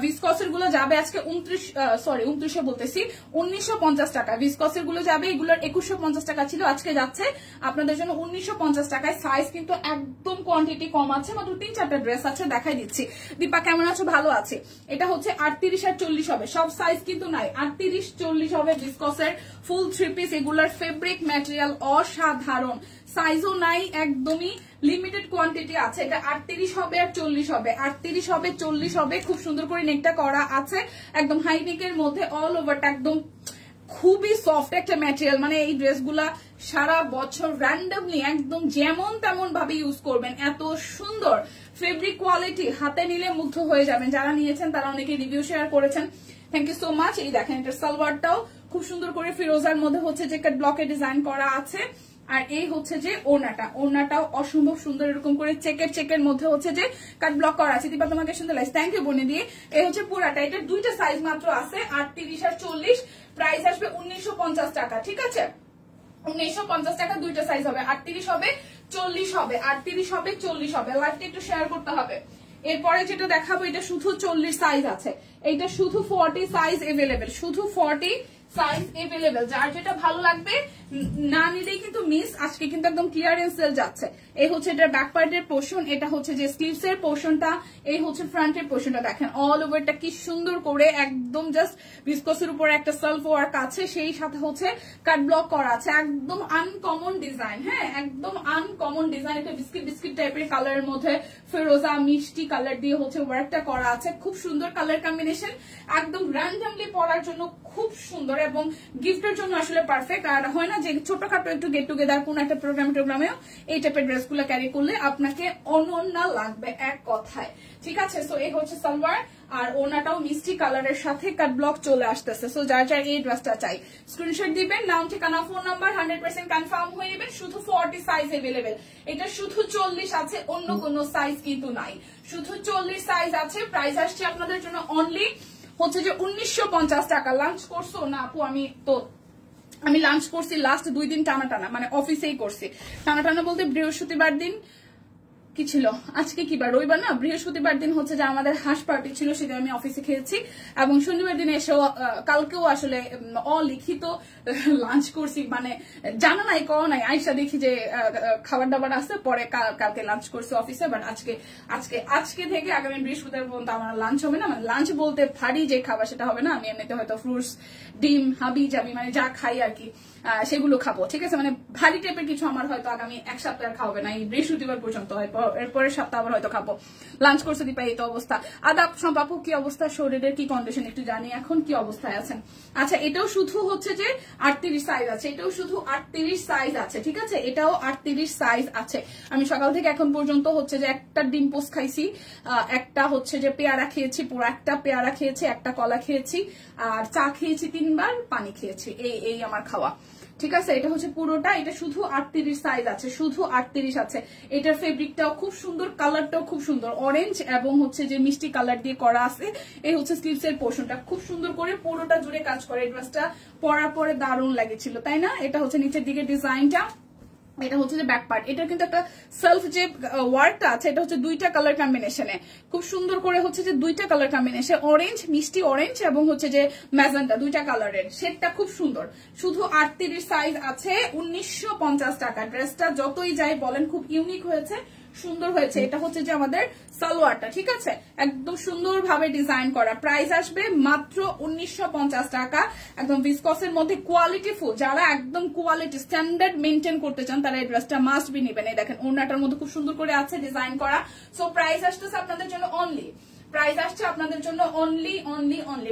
ভিসকসের গুলো যাবে আজকে 1950 টাকা। ভিসকসের গুলো যাবে, এগুলোর 2150 টাকা ছিল, আজকে যাচ্ছে আপনাদের জন্য 1950 টাকায়। সাইজ কিন্তু একদম কোয়ান্টিটি কম আছে, মাত্র 3-4টা ড্রেস আছে, দেখাই দিচ্ছি। দীপা কেমন আছো? ভালো আছে। এটা হচ্ছে 38 আর 40 হবে, সব সাইজ কিন্তু নাই, 38-40 হবে। ভিসকসের ফুল 3 পিস, এগুলোর ফেব্রিক ম্যাটেরিয়াল অসাধারণ, সাইজও নাই, একদমই লিমিটেড কোয়ান্টিটি আছে। এটা 38 হবে আর 40 হবে, 38 হবে 40 হবে। খুব সুন্দর করে নেকটা করা আছে, একদম হাই নেকের মধ্যে, অল ওভারটা একদম খুবই সফট একটা ম্যাটেরিয়াল। মানে এই ড্রেসগুলা সারা বছর র্যান্ডমলি একদম যেমন তেমন ভাবে ইউজ করবেন, এত সুন্দর ফেব্রিক কোয়ালিটি, হাতে নিলে মুগ্ধ হয়ে যাবেন। যারা নিয়েছেন তারা অনেকে রিভিউ শেয়ার করেছেন, থ্যাংক ইউ সো মাচ। এই দেখেন এটার সালোয়ারটাও খুব সুন্দর করে ফিরোজার মধ্যে হচ্ছে যে কাট ব্লকে ডিজাইন করা আছে। আর এই হচ্ছে যে ওড়নাটাও অসম্ভব সুন্দর, এরকম করে চেকের মধ্যে হচ্ছে যে কাট ব্লক করা আছে। দীপা তোমাকে সুন্দর লাগছে, থ্যাংক ইউ বনে দিয়ে। এই হচ্ছে পুরাটা, এটা দুইটা সাইজ মাত্র আছে, 38 আর 40। প্রাইস আসবে 1950 টাকা, ঠিক আছে? 1950 টাকা, দুইটা সাইজ হবে, 38 হবে 40 হবে, 38 হবে 40 হবে। লাইভটা একটু শেয়ার করতে হবে। এরপরে যেটা দেখাবো এটা শুধু 40 সাইজ আছে, এইটা শুধু 40 সাইজ এভেলেবেল, শুধু 40 সাইজ এভেলেবেল। যার যেটা ভালো লাগবে না নিলেই কিন্তু মিস। আজকে কিন্তু একদম ক্লিয়ারেন্স সেল যাচ্ছে। এই হচ্ছে এটার ব্যাক পার্টের পোর্শন, এটা হচ্ছে যে স্লিভস এর পোর্শনটা, এই হচ্ছে ফ্রন্টের পোর্শনটা। দেখেন অল ওভারটা কি সুন্দর করে একদম জাস্ট ভিসকসের উপরে একটা সেলফ ওয়ার্ক আছে, সেই সাথে হচ্ছে কাট ব্লক করা আছে। একদম আনকমন ডিজাইন, হ্যাঁ একদম আনকমন ডিজাইন। এটা বিস্কিট টাইপের কালারের মধ্যে ফেরোজা মিষ্টি কালার দিয়ে হচ্ছে ওয়ার্কটা করা আছে। খুব সুন্দর কালার কম্বিনেশন, একদম র্যান্ডমলি পরার জন্য খুব সুন্দর এবং গিফটের জন্য আসলে পারফেক্ট। আর হয় না যে ছোটখাটো একটু গেট টুগেদার কোন একটা টোগ্রামেও এই টাইপের ড্রেসগুলো ক্যারি করলে আপনাকে অনন্য লাগবে এক কথায়, ঠিক আছে? সো এই হচ্ছে সালোয়ার, আর ওনাটাও মিষ্টি কালারের সাথে কাট ব্লক চলে আসতেছে। সো যার যার এই ড্রেসটা চাই স্ক্রিনশট দিবেন, নাম ঠিকানা ফোন নাম্বার 100% কনফার্ম হয়ে নেবেন। শুধু 40 সাইজ এভেলেবেল, এটা শুধু 40 আছে, অন্য কোনো সাইজ কিন্তু নাই, শুধু 40 সাইজ আছে। প্রাইস আসছে আপনাদের জন্য অনলি হচ্ছে যে 1950 টাকা। লাঞ্চ করছো না আপু? আমি লাঞ্চ করছি লাস্ট 2 দিন টানা, মানে অফিসেই করছি টানা বলতে বৃহস্পতিবার দিন কি ছিল, আজকে কি বার, রবিবার না, বৃহস্পতিবার দিন হচ্ছে যে আমাদের হাঁস পার্টি ছিল, সেটা আমি অফিসে খেয়েছি। এবং শনিবার দিনে এসেও কালকেও আসলে অলিখিত লাঞ্চ করছি, মানে জানা নাই কও নাই, আইসা দেখি যে খাবার দাবার আছে, পরে কালকে লাঞ্চ করছি অফিসে। বাট আজকে থেকে আগামী বৃহস্পতিবার পর্যন্ত আমার লাঞ্চ হবে না, মানে লাঞ্চ বলতে ভারী যে খাবার সেটা হবে না। আমি এমনিতে হয়তো ফ্রুটস, ডিম, হাবি জাবি মানে যা খাই আর কি সেগুলো খাবো, ঠিক আছে? মানে ভারী টাইপের কিছু আমার হয়তো আগামী এক সপ্তাহ খাওয়াবে না, এই বৃহস্পতিবার পর্যন্ত, এরপরের সপ্তাহ আবার হয়তো খাবো। লাঞ্চ করছে দীপা, এই তো অবস্থা। আদাব সম্পাপু, কি অবস্থা, শরীরের কি কন্ডিশন একটু জানি, এখন কি অবস্থায় আছেন? আচ্ছা, এটাও শুধু হচ্ছে যে 38 সাইজ আছে, এটাও শুধু 38 সাইজ আছে, ঠিক আছে? এটাও 38 সাইজ আছে। আমি সকাল থেকে এখন পর্যন্ত হচ্ছে যে একটা ডিম পোস্ট খাইছি, একটা হচ্ছে যে পেয়ারা খেয়েছি, পুরো একটা পেয়ারা খেয়েছি, একটা কলা খেয়েছি, আর চা খেয়েছি 3 বার, পানি খেয়েছি, এই আমার খাওয়া, ঠিক আছে? এটা হচ্ছে পুরোটা, এটা শুধু 38 সাইজ আছে, শুধু 38 আছে। এটার ফেব্রিকটাও খুব সুন্দর, কালারটাও খুব সুন্দর, অরেঞ্জ এবং হচ্ছে যে মিষ্টি কালার দিয়ে করা আছে। এই হচ্ছে স্লিভস এর পোর্শনটা, খুব সুন্দর করে পুরোটা জুড়ে কাজ করে। এই ড্রেসটা পরার পরে দারুণ লাগেছিল, তাই না? এটা হচ্ছে নিচের দিকে ডিজাইনটা, এটা হচ্ছে যে ব্যাক পার্ট। এটা কিন্তু একটা সেলফ যে ওয়ার্কটা আছে, এটা হচ্ছে 2টা কালার কম্বিনেশনে, খুব সুন্দর করে হচ্ছে যে 2টা কালার কম্বিনেশন, অরেঞ্জ, মিষ্টি অরেঞ্জ এবং হচ্ছে যে ম্যাজেন্টা, 2টা কালারের শেডটা খুব সুন্দর। শুধু 38 সাইজ আছে, 1950 টাকা। ড্রেসটা যতই যাই বলেন খুব ইউনিক হয়েছে, সুন্দর হয়েছে। এটা হচ্ছে যে আমাদের সালোয়ারটা, ঠিক আছে? একদম সুন্দরভাবে ডিজাইন করা। প্রাইস আসবে মাত্র 1950 টাকা। একদম ভিসকসের মধ্যে কোয়ালিটি ফুল, যারা একদম কোয়ালিটি স্ট্যান্ডার্ড মেনটেন করতে চান তারা এই ড্রেসটা মাস্ট বি নেবেন। এই দেখেন ওড়নাটার মধ্যে খুব সুন্দর করে আছে ডিজাইন করা। সো প্রাইস আসতেছে আপনাদের জন্য অনলি, প্রাইস আসছে আপনাদের জন্য অনলি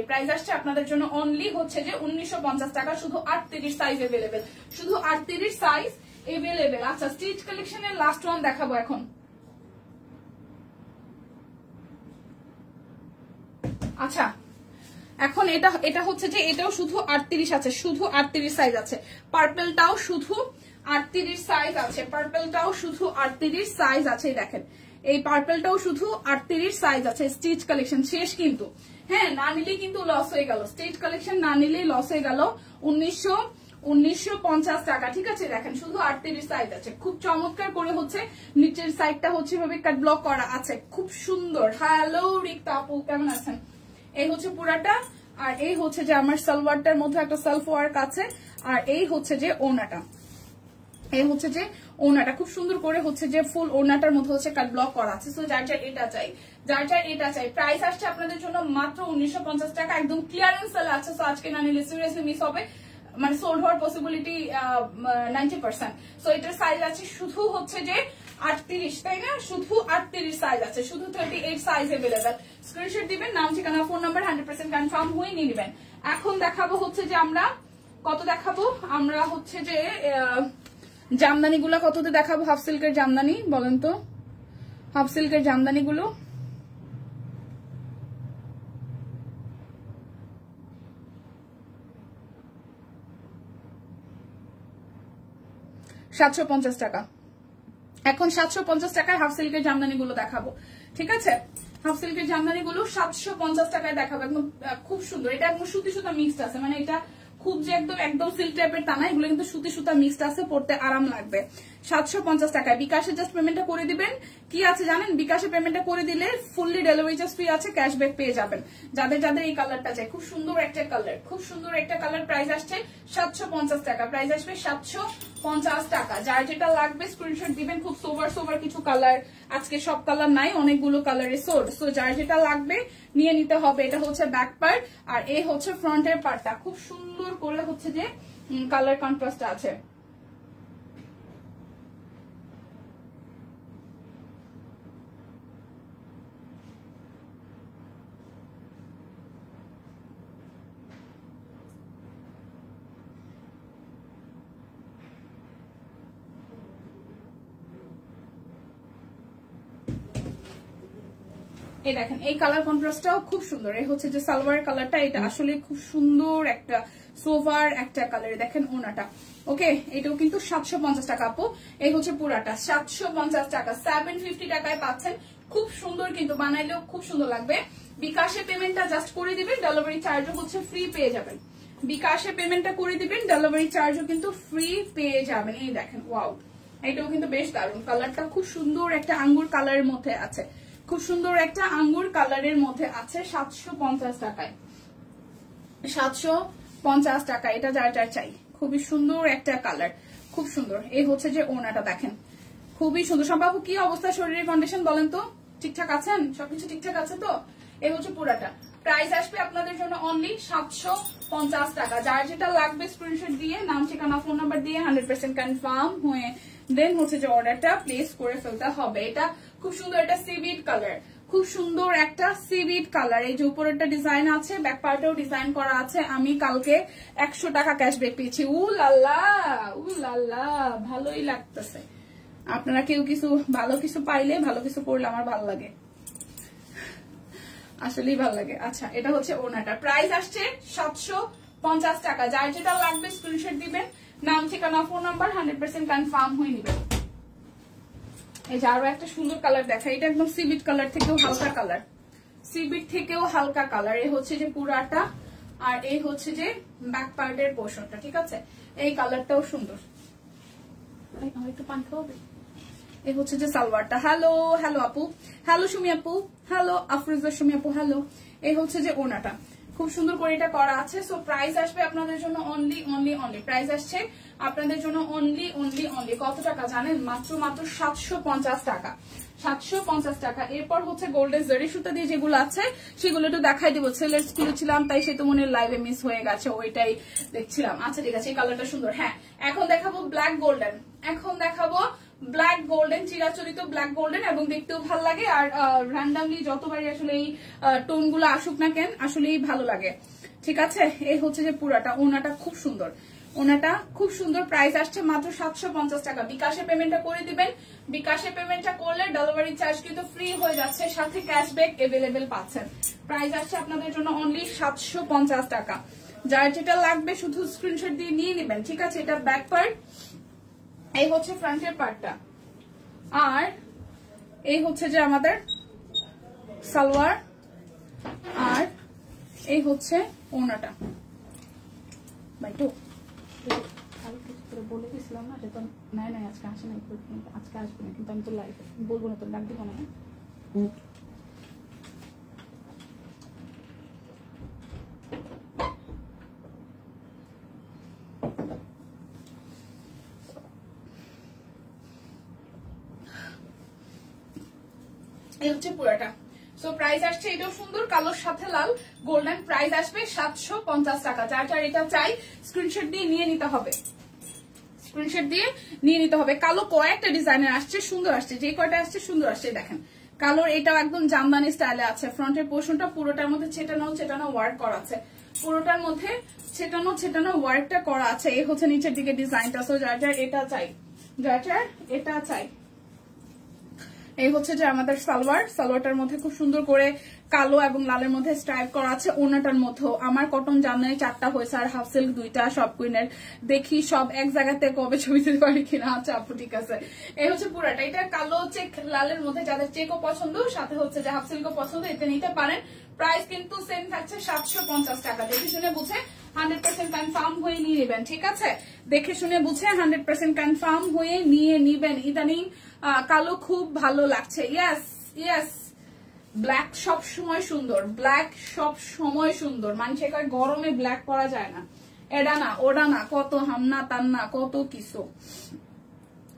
প্রাইস আসছে আপনাদের জন্য অনলি হচ্ছে যে 1950 টাকা। শুধু 38 সাইজ এভেলেবেল, শুধু 38 সাইজ এভেলেবেল। আচ্ছা, স্টিচ কালেকশনের লাস্ট ওয়ান দেখাবো এখন। আচ্ছা, এখন এটা হচ্ছে যে এটাও শুধু 38 আছে, শুধু 38 সাইজ আছে। পার্পলটাও শুধু 38 সাইজ আছে, পার্পলটাও শুধু 38 সাইজ আছে। দেখেন এই পার্পলটাও শুধু 38 সাইজ আছে। স্টিচ কালেকশন শেষ কিন্তু, হ্যাঁ না নিলেই কিন্তু লস হয়ে গেল। স্টিচ কালেকশন না নিলেই লস হয়ে গেল। 1950 টাকা, ঠিক আছে? দেখেন শুধু 38 সাইজ আছে, খুব চমৎকার করে হচ্ছে নিচের সাইডটা হচ্ছে এভাবে কাট ব্লক করা আছে, খুব সুন্দর। হ্যালো রিক্তা আপু, কেমন আছেন? এই হচ্ছে পুরাটা, আর এই হচ্ছে যে আমার সালোয়ারটার মধ্যে একটা সেলফ ওয়ার্ক আছে, আর এই হচ্ছে যে ওড়নাটা, এই হচ্ছে যে ওড়নাটা খুব সুন্দর করে হচ্ছে যে ফুল ওড়নাটার মধ্যে হচ্ছে কাট ব্লক করা আছে। সো যার যার এটা চাই, যার যার এটা চাই। প্রাইস আসছে আপনাদের জন্য মাত্র 1950 টাকা, একদম ক্লিয়ারেন্স সেল আছে। সো আজকে না নিলে সিরিয়াসলি মিস হবে, মানে সোল্ড হওয়ার পসিবিলিটি 90%। সো এটার সাইজ আছে শুধু হচ্ছে যে 38, তাই না? শুধু 38 সাইজ আছে, শুধু 38 সাইজ এভেলেবেল। স্ক্রিনশট দিবেন, নাম ঠিকানা ফোন নাম্বার 100% কনফার্ম হয়ে নিয়ে নেবেন। এখন দেখাবো হচ্ছে যে আমরা কত দেখাবো, আমরা হচ্ছে যে জামদানি গুলা কততে দেখাবো। হাফ সিল্কের জামদানি বলেন তো, হাফ সিল্কের জামদানি গুলো 750 টাকা। এখন 750 টাকায় হাফ সিল্কের জামদানি গুলো দেখাবো, ঠিক আছে? হাফ সিল্কের জামদানি গুলো 750 টাকায় দেখাবো, একদম খুব সুন্দর। এটা একদম সুতি সুতা মিক্সড আছে, মানে এটা খুব যে একদম সিল্ক টাইপের তা না, এগুলো কিন্তু সুতি সুতা মিক্সড আছে, পড়তে আরাম লাগবে। 750 টাকায় বিকাশে জাস্ট পেমেন্টটা করে দিবেন। কি আছে জানেন, বিকাশে পেমেন্টটা করে দিলে ফুললি ডেলিভারি চার্জ ফ্রি আছে, ক্যাশব্যাক পেয়ে যাবেন। যাদের যাদের এই কালারটা চাই, খুব সুন্দর একটা কালার, খুব সুন্দর একটা কালার। প্রাইস আসছে 750 টাকা, প্রাইস আসবে 750 টাকা। যার যেটা লাগবে স্ক্রিনশট দিবেন। খুব সোভার কিছু কালার, আজকে সব কালার নাই, অনেকগুলো কালারে সোল্ড। সো যার যেটা লাগবে নিয়ে নিতে হবে। এটা হচ্ছে ব্যাক পার্ট আর এই হচ্ছে ফ্রন্টের পার্টটা। খুব সুন্দর করে হচ্ছে যে কালার কন্ট্রাস্ট আছে। এই দেখেন এই কালার কন্ট্রাস্টটাও খুব সুন্দর। এই হচ্ছে যে সালোয়ার কালারটা, এটা আসলে খুব সুন্দর একটা সোভার একটা কালার। দেখেন ওনাটা, ওকে, এটাও কিন্তু 750 টাকা আপু। এই হচ্ছে পুরাটা 750 টাকা, 750 টাকায় পাচ্ছেন। খুব সুন্দর, কিন্তু বানাইলেও খুব সুন্দর লাগবে। বিকাশে পেমেন্টটা জাস্ট করে দিবেন, ডেলিভারি চার্জও হচ্ছে ফ্রি পেয়ে যাবেন। বিকাশে পেমেন্টটা করে দিবেন, ডেলিভারি চার্জও কিন্তু ফ্রি পেয়ে যাবেন। এই দেখেন ওয়াও, এটাও কিন্তু বেশ দারুণ। কালারটা খুব সুন্দর একটা আঙ্গুর কালারের মধ্যে আছে, খুব সুন্দর একটা আঙ্গুর কালারের মধ্যে আছে। 750 টাকায়, 750 টাকা। এটা যার যার চাই, খুবই সুন্দর একটা কালার, খুব সুন্দর। এই হচ্ছে যে ওনাটা দেখেন, খুবই সুন্দর। সম্ভাব্য কি অবস্থা, শরীরের কন্ডিশন বলেন তো, ঠিকঠাক আছেন? সবকিছু ঠিকঠাক আছে তো? এই হচ্ছে পুরাটা। প্রাইস আসবে আপনাদের জন্য অনলি 750 টাকা। যার যেটা লাগবে স্ক্রিনশট দিয়ে, নাম ঠিকানা ফোন নাম্বার দিয়ে 100% কনফার্ম হয়ে দেন হচ্ছে যে অর্ডারটা প্লেস করে ফেলতে হবে। এটা খুব সুন্দর, এটা সিভিড কালার, খুব সুন্দর একটা সিভিড কালার। এই যে উপরেরটা ডিজাইন আছে, ব্যাক পার্টেও ডিজাইন করা আছে। আমি কালকে 100 টাকা ক্যাশব্যাক পেয়েছি। উ লাল্লা, ভালোই লাগতেছে। আপনারা কেউ কিছু ভালো কিছু পাইলে, ভালো কিছু পড়লে আমার ভালো লাগে, আসলেই ভালো লাগে। আচ্ছা, এটা হচ্ছে ওনাটা। প্রাইস আসছে 750 টাকা। যার যেটা লাগবে স্ক্রিনশট দিবেন, নাম ঠিকানা ফোন নাম্বার 100% কনফার্ম হয়ে নেবেন। এই যে আরো একটা সুন্দর কালার দেখা, এটা একদম সিভিড কালার থেকেও হালকা কালার, সিভিড থেকেও হালকা কালার। এই হচ্ছে যে পুরাটা আর এই হচ্ছে যে ব্যাক পার্টের পোর্শনটা, ঠিক আছে? এই কালারটাও সুন্দর। আমার একটু পান খাওয়াবে। এই হচ্ছে যে সালোয়ারটা। হ্যালো আপু, হ্যালো সুমি আপু, হ্যালো আফরোজা সুমি আপু, হ্যালো। এই হচ্ছে যে ওনাটা, খুব সুন্দর করে এটা করা আছে। সো প্রাইস আসবে আপনাদের জন্য অনলি প্রাইস আসছে আপনাদের জন্য অনলি কত টাকা জানেন? মাত্র 750 টাকা, 750 টাকা। এরপর হচ্ছে গোল্ডেন জরি সুতা দিয়ে যেগুলো আছে সেগুলো একটু দেখাই দেবো। ছেলের স্কুলে ছিলাম তাই সে তো মনে লাইভে মিস হয়ে গেছে, ওইটাই দেখছিলাম। আচ্ছা ঠিক আছে, এই কালারটা সুন্দর। হ্যাঁ, এখন দেখাবো ব্ল্যাক গোল্ডেন, এখন দেখাবো ব্ল্যাক গোল্ডেন, চিরাচরিত ব্ল্যাক গোল্ডেন, এবং দেখতেও ভালো লাগে। আর র্যান্ডামলি যতবারই আসলে এই টোন গুলো আসুক না কেন, আসলেই ভালো লাগে, ঠিক আছে? এই হচ্ছে যে পুরাটা, ওনাটা খুব সুন্দর, ওনাটা খুব সুন্দর। প্রাইস আসছে মাত্র 750 টাকা। বিকাশে পেমেন্টটা করে দিবেন, বিকাশে পেমেন্টটা করলে ডেলিভারি চার্জ কিন্তু ফ্রি হয়ে যাচ্ছে, সাথে ক্যাশব্যাক এভেলেবেল পাচ্ছেন। প্রাইস আসছে আপনাদের জন্য অনলি 750 টাকা। যার যেটা লাগবে শুধু স্ক্রিনশট দিয়ে নিয়ে নেবেন, ঠিক আছে? এটা ব্যাক পার্ট, এই হচ্ছে ফ্রন্টের পার্টটা, আর এই হচ্ছে যে আমাদের সালোয়ার, আর এই হচ্ছে ওনাটা। বলে দিয়েছিলাম না, সেটা নাই আজকে আসে না, আজকে আসবে না, কিন্তু আমি তো লাইভ বলবো না, তো ডাক দিব না। এই হচ্ছে পুরাটা। সো প্রাইস আসছে, এটাও সুন্দর, কালোর সাথে লাল গোল্ডেন। প্রাইস আসবে 750 টাকা। যার যার এটা চাই স্ক্রিনশট দিয়ে নিয়ে নিতে হবে, স্ক্রিনশট দিয়ে নিয়ে নিতে হবে। কালো কয়েকটা ডিজাইনের আসছে, সুন্দর আসছে, যে কয়টা আসছে সুন্দর আসছে। দেখেন কালোর এটাও একদম জামদানি স্টাইলে আছে। ফ্রন্টের পোর্শনটা পুরোটার মধ্যে ছেটানো ওয়ার্ক করা আছে, পুরোটার মধ্যে ছেটানো ওয়ার্কটা করা আছে। এই হচ্ছে নিচের দিকে ডিজাইনটা। সো যার যার এটা চাই, যার যার এটা চাই, এই হচ্ছে যে আমাদের সালোয়ারটার মধ্যে খুব সুন্দর করে কালো এবং লালের মধ্যে স্ট্রাইপ করা আছে। ওনাটার মধ্যেও আমার কটন জামদানি 4টা হয়েছে আর হাফ সিল্ক 2টা সব কুইনের। দেখি সব এক জায়গাতে কবে ছবি তুলতে পারি কিনা। আচ্ছা আপু ঠিক আছে। এই হচ্ছে পুরাটা, এটা কালো চেক লালের মধ্যে যাদের চেকও পছন্দ, সাথে হচ্ছে যে হাফ সিল্কও পছন্দ, এতে নিতে পারেন। প্রাইস কিন্তু সেম থাকছে 750 টাকা। দেখে শুনে বুঝে 100% কনফার্ম হয়ে নিয়ে নেবেন, ঠিক আছে? দেখে শুনে বুঝে 100% কনফার্ম হয়ে নিয়ে নিবেন। ইদানিং কালো খুব ভালো লাগছে। ইয়েস ইয়েস, ব্ল্যাক সব সময় সুন্দর, ব্ল্যাক সব সময় সুন্দর। মানুষের গরমে ব্ল্যাক পরা যায় না, এটা না ওটা না, কত হামনা তান্না কত কিছু,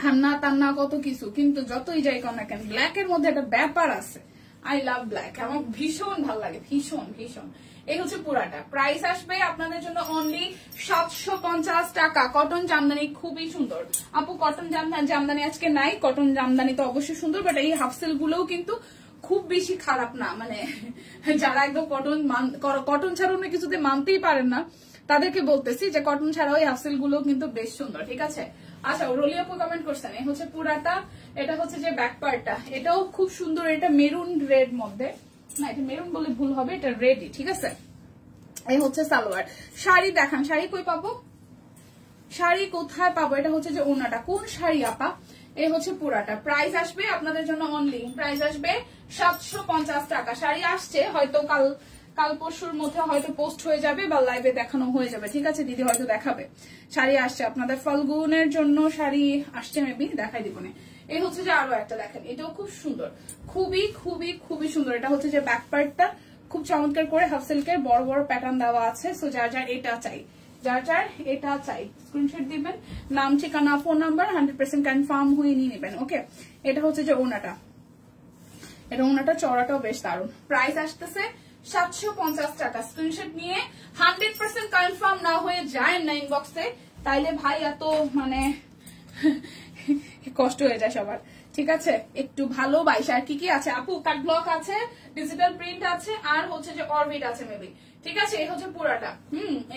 হামনা তান্না কত কিছু, কিন্তু যতই যাই কর না কেন ব্ল্যাকের মধ্যে একটা ব্যাপার আছে। আই লাভ ব্ল্যাক, আমার ভীষণ ভালো লাগে, ভীষণ ভীষণ। এই হচ্ছে পুরাটা। প্রাইস আসবে আপনাদের জন্য অনলি 750 টাকা। কটন জামদানি খুবই সুন্দর। আপু কটন জামদানি আজকে নাই, কটন জামদানি তো অবশ্যই সুন্দর, বাট এই হাফ সিল্ক গুলোও কিন্তু খুব বেশি খারাপ না। মানে যারা একদম কটন ছাড়া অন্য কিছুতে মানতেই পারেন না, তাদেরকে বলতেছি যে কটন ছাড়াও এই হাফ সিল্ক গুলো কিন্তু বেশ সুন্দর, ঠিক আছে? আচ্ছা রোলি আপু কমেন্ট করছেন, এই হচ্ছে পুরাটা। এটা হচ্ছে যে ব্যাক পার্টটা, এটাও খুব সুন্দর। এটা মেরুন রেড মধ্যে, না এটা মেরুন বলে ভুল হবে, এটা রেডই, ঠিক আছে? এই হচ্ছে সালোয়ার। শাড়ি দেখান, শাড়ি কই পাবো, শাড়ি কোথায় পাবো? এটা হচ্ছে যে ওনাটা, কোন শাড়ি আপা? এই হচ্ছে পুরাটা। প্রাইস আসবে আপনাদের জন্য অনলি, প্রাইস আসবে 750 টাকা। শাড়ি আসছে হয়তো কাল পরশুর মধ্যে হয়তো পোস্ট হয়ে যাবে বা লাইভে দেখানো হয়ে যাবে, ঠিক আছে? দিদি হয়তো দেখাবে। শাড়ি আসছে আপনাদের ফাল্গুনের জন্য, শাড়ি আসছে মেবি, দেখাই দিব না। এই হচ্ছে যে আরো একটা দেখেন, এটাও খুব সুন্দর, খুবই খুবই খুবই সুন্দর। এটা হচ্ছে যে ব্যাক পার্টটা খুব চমৎকার করে হাফ সিল্কের বড় বড় প্যাটার্ন দেওয়া আছে। সো যার যার এটা চাই, যার যার এটা চাই স্ক্রিনশট দিবেন, নাম ঠিকানা ফোন নাম্বার 100% কনফার্ম হয়ে নিয়ে নেবেন। ওকে, এটা হচ্ছে যে ওনাটা, এটা ওনাটা চড়াটাও বেশ দারুণ। প্রাইস আসতেছে 750 টাকা। স্ক্রিনশট নিয়ে 100% কনফার্ম না হয়ে যায় না ইনবক্সে, তাইলে ভাই এত মানে কষ্ট হয়ে যায় সবার, ঠিক আছে? একটু ভালোবাসা। আর কি কি আছে আপু? কাট ব্লক আছে, ডিজিটাল প্রিন্ট আছে, আর হচ্ছে যে অরবিট আছে মেবি, ঠিক আছে? এই হচ্ছে পুরাটা।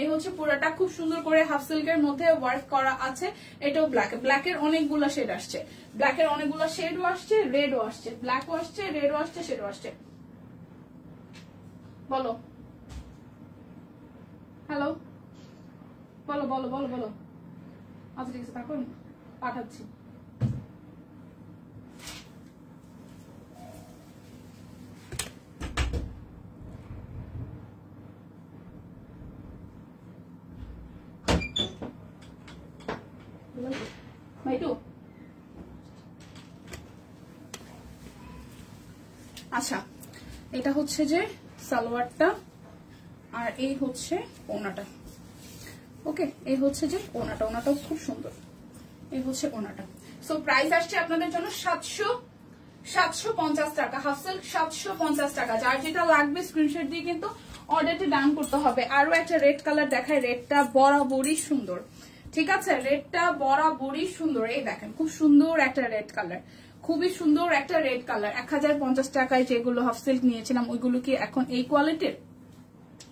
এই হচ্ছে পুরাটা, খুব সুন্দর করে হাফ সিল্কের মধ্যে ওয়ার্ক করা আছে। এটাও ব্ল্যাক, ব্ল্যাকের অনেকগুলো শেড আসছে, ব্ল্যাকের অনেকগুলো শেডও আসছে, রেডও আসছে, ব্ল্যাকও আসছে, রেডও আসছে, শেডও আসছে। বলো হ্যালো, বলো বলো বলো বলো। আচ্ছা ঠিক আছে, থাকুন পাঠাচ্ছি। আচ্ছা এটা হচ্ছে যে সালোয়ারটা, আর এই হচ্ছে ওনাটা। ওকে, এই হচ্ছে যে ওনাটা, ওনাটাও খুব সুন্দর। এই হচ্ছে ওনাটা। সো প্রাইস আসছে আপনাদের জন্য 750 টাকা। হাফ সিল্ক 750 টাকা। যার যেটা লাগবে স্ক্রিনশট দিয়ে কিন্তু অর্ডারটি ডান করতে হবে। আরো একটা রেড কালার দেখায়, রেডটা বরাবরই সুন্দর, ঠিক আছে? রেডটা বরাবরই সুন্দর। এই দেখেন খুব সুন্দর একটা রেড কালার, খুবই সুন্দর একটা রেড কালার। 1050 টাকায় যেগুলো হাফ সিল্ক নিয়েছিলাম ওইগুলো কি এখন এই কোয়ালিটির?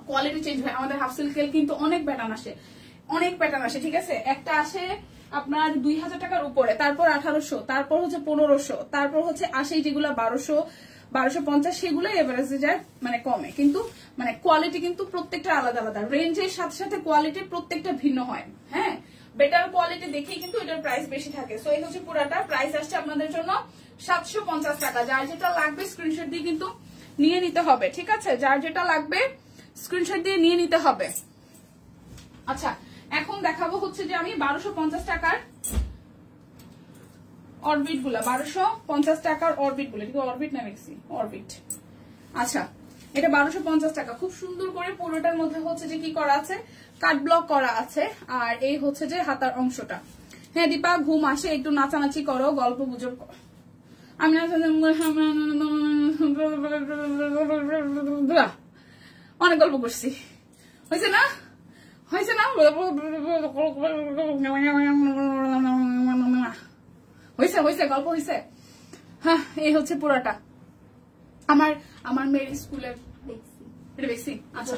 কোয়ালিটি চেঞ্জ হয়। আমাদের হাফ সিল্কের কিন্তু অনেক প্যাটার্ন আসে, অনেক প্যাটার্ন আসে, ঠিক আছে? একটা আসে আপনার 2000 টাকার উপরে, তারপর 1800, তারপর হচ্ছে 1500, তারপর হচ্ছে 80, যেগুলো 1250, সেগুলো এভারেজে যায়, মানে কমে। কিন্তু মানে কোয়ালিটি কিন্তু প্রত্যেকটা আলাদা আলাদা, রেঞ্জের সাথে সাথে কোয়ালিটি প্রত্যেকটা ভিন্ন হয়। হ্যাঁ, বেটার কোয়ালিটি দেখেই কিন্তু এটার প্রাইস বেশি থাকে। সো এই হচ্ছে পুরাটা। প্রাইস আসছে আপনাদের জন্য 750 টাকা। যার যেটা লাগবে স্ক্রিনশট দিয়ে কিন্তু নিয়ে নিতে হবে, ঠিক আছে? যার যেটা লাগবে স্ক্রিনশট দিয়ে নিয়ে নিতে হবে। আচ্ছা এখন দেখাবো হচ্ছে যে আমি 1250 টাকার অরবিট গুলা, 1250 টাকার অরবিট গুলো, ঠিক অরবিট না মেক্সি অরবিট। আচ্ছা এটা 1250 টাকা। খুব সুন্দর করে পুরোটার মধ্যে হচ্ছে যে কি করা আছে, কাট ব্লক করা আছে। আর এই হচ্ছে যে হাতার অংশটা। হ্যাঁ দীপা, ঘুম আসে, একটু নাচানাচি করো, গল্প গুজব। আমি অনেক গল্প করছি, হয়েছে না? হয়েছে না? হয়েছে হয়েছে, গল্প হয়েছে। হ্যাঁ এই হচ্ছে পুরাটা। আমার মেয়ের স্কুলের এটা বেক্সি? আচ্ছা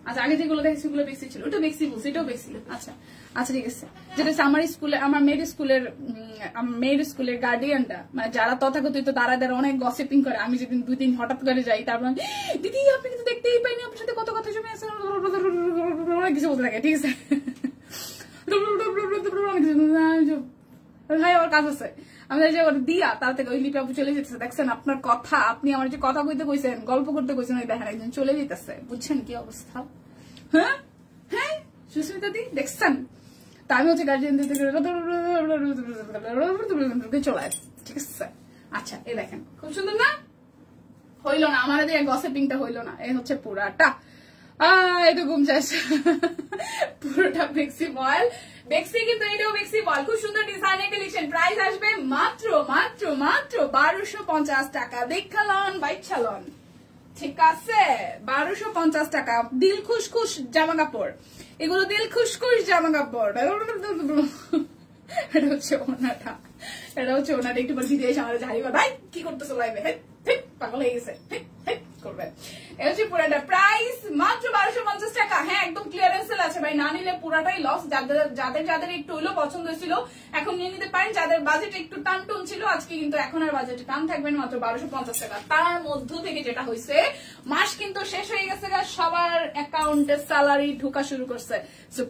আচ্ছা, আগে যেগুলো দেখেছি ওগুলো বেক্সি ছিল, ওটা বেক্সি বলছি, এটাও বেক্সি। আচ্ছা আচ্ছা ঠিক আছে। যেটা হচ্ছে আমার স্কুলে, আমার মেয়ের স্কুলের গার্ডিয়ানটা, মানে যারা তথাকথিত তারা অনেক গসিপিং করে, আমি যেদিন 2-3 হঠাৎ করে যাই, তারপর দিদি আপনি কিন্তু দেখতেই পাইনি, আপনার সাথে কত কথা জমে আছে, অনেক কিছু বলতে থাকে, ঠিক আছে। ভাই ওর কাজ আছে, আমাদের যে ওর দিয়া তার থেকে ওই লিপি আপু চলে যেতেছে, দেখছেন আপনার কথা, আপনি আমার যে কথা কইতে কইছেন, গল্প করতে কইছেন, ওই দেখেন একজন চলে যেতেছে, বুঝছেন কি অবস্থা? হ্যাঁ হ্যাঁ সুস্মিতা দি দেখছেন? তা আমি হচ্ছে গার্জিয়ানদের থেকে চলে আসি, ঠিক আছে। আচ্ছা এই দেখেন খুব সুন্দর না? হইলো না আমার এদিকে গসিপিংটা হইলো না, এই হচ্ছে পুরাটা, এই তো ঘুম চাইছে, পুরোটা বেক্সি বল, বেক্সি কিন্তু এটাও বেক্সি বল, খুব সুন্দর ডিজাইনের কালেকশন। প্রাইস আসবে মাত্র মাত্র মাত্র 1250 টাকা। দেখালন বাইছালন, ঠিক আছে? 1250 টাকা। দিল খুশখুশ জামা কাপড়, এগুলো দিল খুশখুশ জামা কাপড়। এটা হচ্ছে ওনাটা, এটা হচ্ছে ওনাটা। একটু বলছি দিয়ে আমার ঝাড়িবা, ভাই কি করতেছো লাইভে? পাগল হয়ে গেছে করবে। এটা হচ্ছে পুরাটা, প্রাইস মাত্র 1250 টাকা। হ্যাঁ একদম ক্লিয়ারেন্স সেল আছে ভাই, না নিলে পুরাটাই লস। যাদের একটু হইলো পছন্দ ছিল এখন নিয়ে নিতে পারেন, যাদের বাজেট একটু টান টুন ছিল আজকে কিন্তু এখন আর বাজেটে টান থাকবেন, মাত্র 1250 টাকা। তার মধ্য থেকে যেটা হয়েছে, মাস কিন্তু শেষ হয়ে গেছে, সবার অ্যাকাউন্টে স্যালারি ঢোকা শুরু করছে,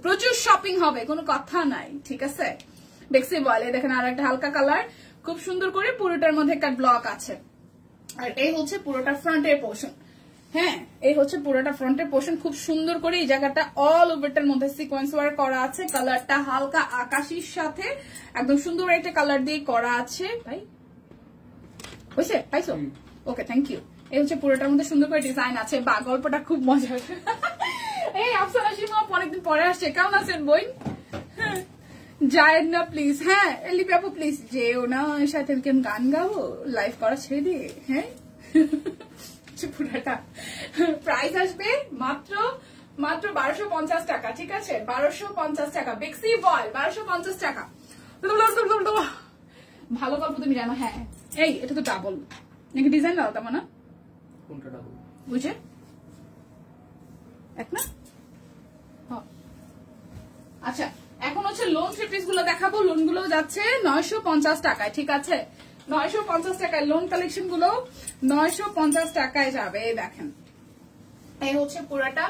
প্রচুর শপিং হবে, কোনো কথা নাই, ঠিক আছে? বেক্সি বলে দেখেন, আর একটা হালকা কালার, খুব সুন্দর করে পুরোটার মধ্যে একটা ব্লক আছে, আর এই হচ্ছে পুরোটা ফ্রন্টের পোর্শন। হ্যাঁ এই হচ্ছে পুরোটা ফ্রন্টের পোর্শন, খুব সুন্দর করে এই জায়গাটা অল ওভারটার মধ্যে সিকোয়েন্স ওয়ার্ক করা আছে। কালারটা হালকা আকাশির সাথে একদম সুন্দর একটা কালার দিয়ে করা আছে। ভাই হয়েছে? পাইছো? Okay thank you. এই হচ্ছে পুরোটার মধ্যে সুন্দর করে ডিজাইন আছে। বা গল্পটা খুব মজার। এই আফসানা সীমা অনেকদিন পরে আসছে, কেমন আছেন বই? যায় না প্লিজ, হ্যাঁ লিপি আপু প্লিজ যেও না, সাথে কেন গান গাবো, লাইভ করা ছেড়ে দিয়ে। হ্যাঁ পুরাটা প্রাইস আসবে মাত্র মাত্র 1250 টাকা, ঠিক আছে? 1250 টাকা। বেক্সি বল 1250 টাকা। ভালো গল্প তুমি জানো? হ্যাঁ এই এটা তো ডাবল নাকি ডিজাইন আলাদা না? কোনটা ডাবল বুঝে এক না? আচ্ছা এখন হচ্ছে লোন থ্রি পিস গুলো দেখাবো। লোন গুলো যাচ্ছে 950 টাকায়, ঠিক আছে? 950 টাকায় লোন কালেকশন গুলো 950 টাকায় যাবে। দেখেন এই হচ্ছে পুরাটা,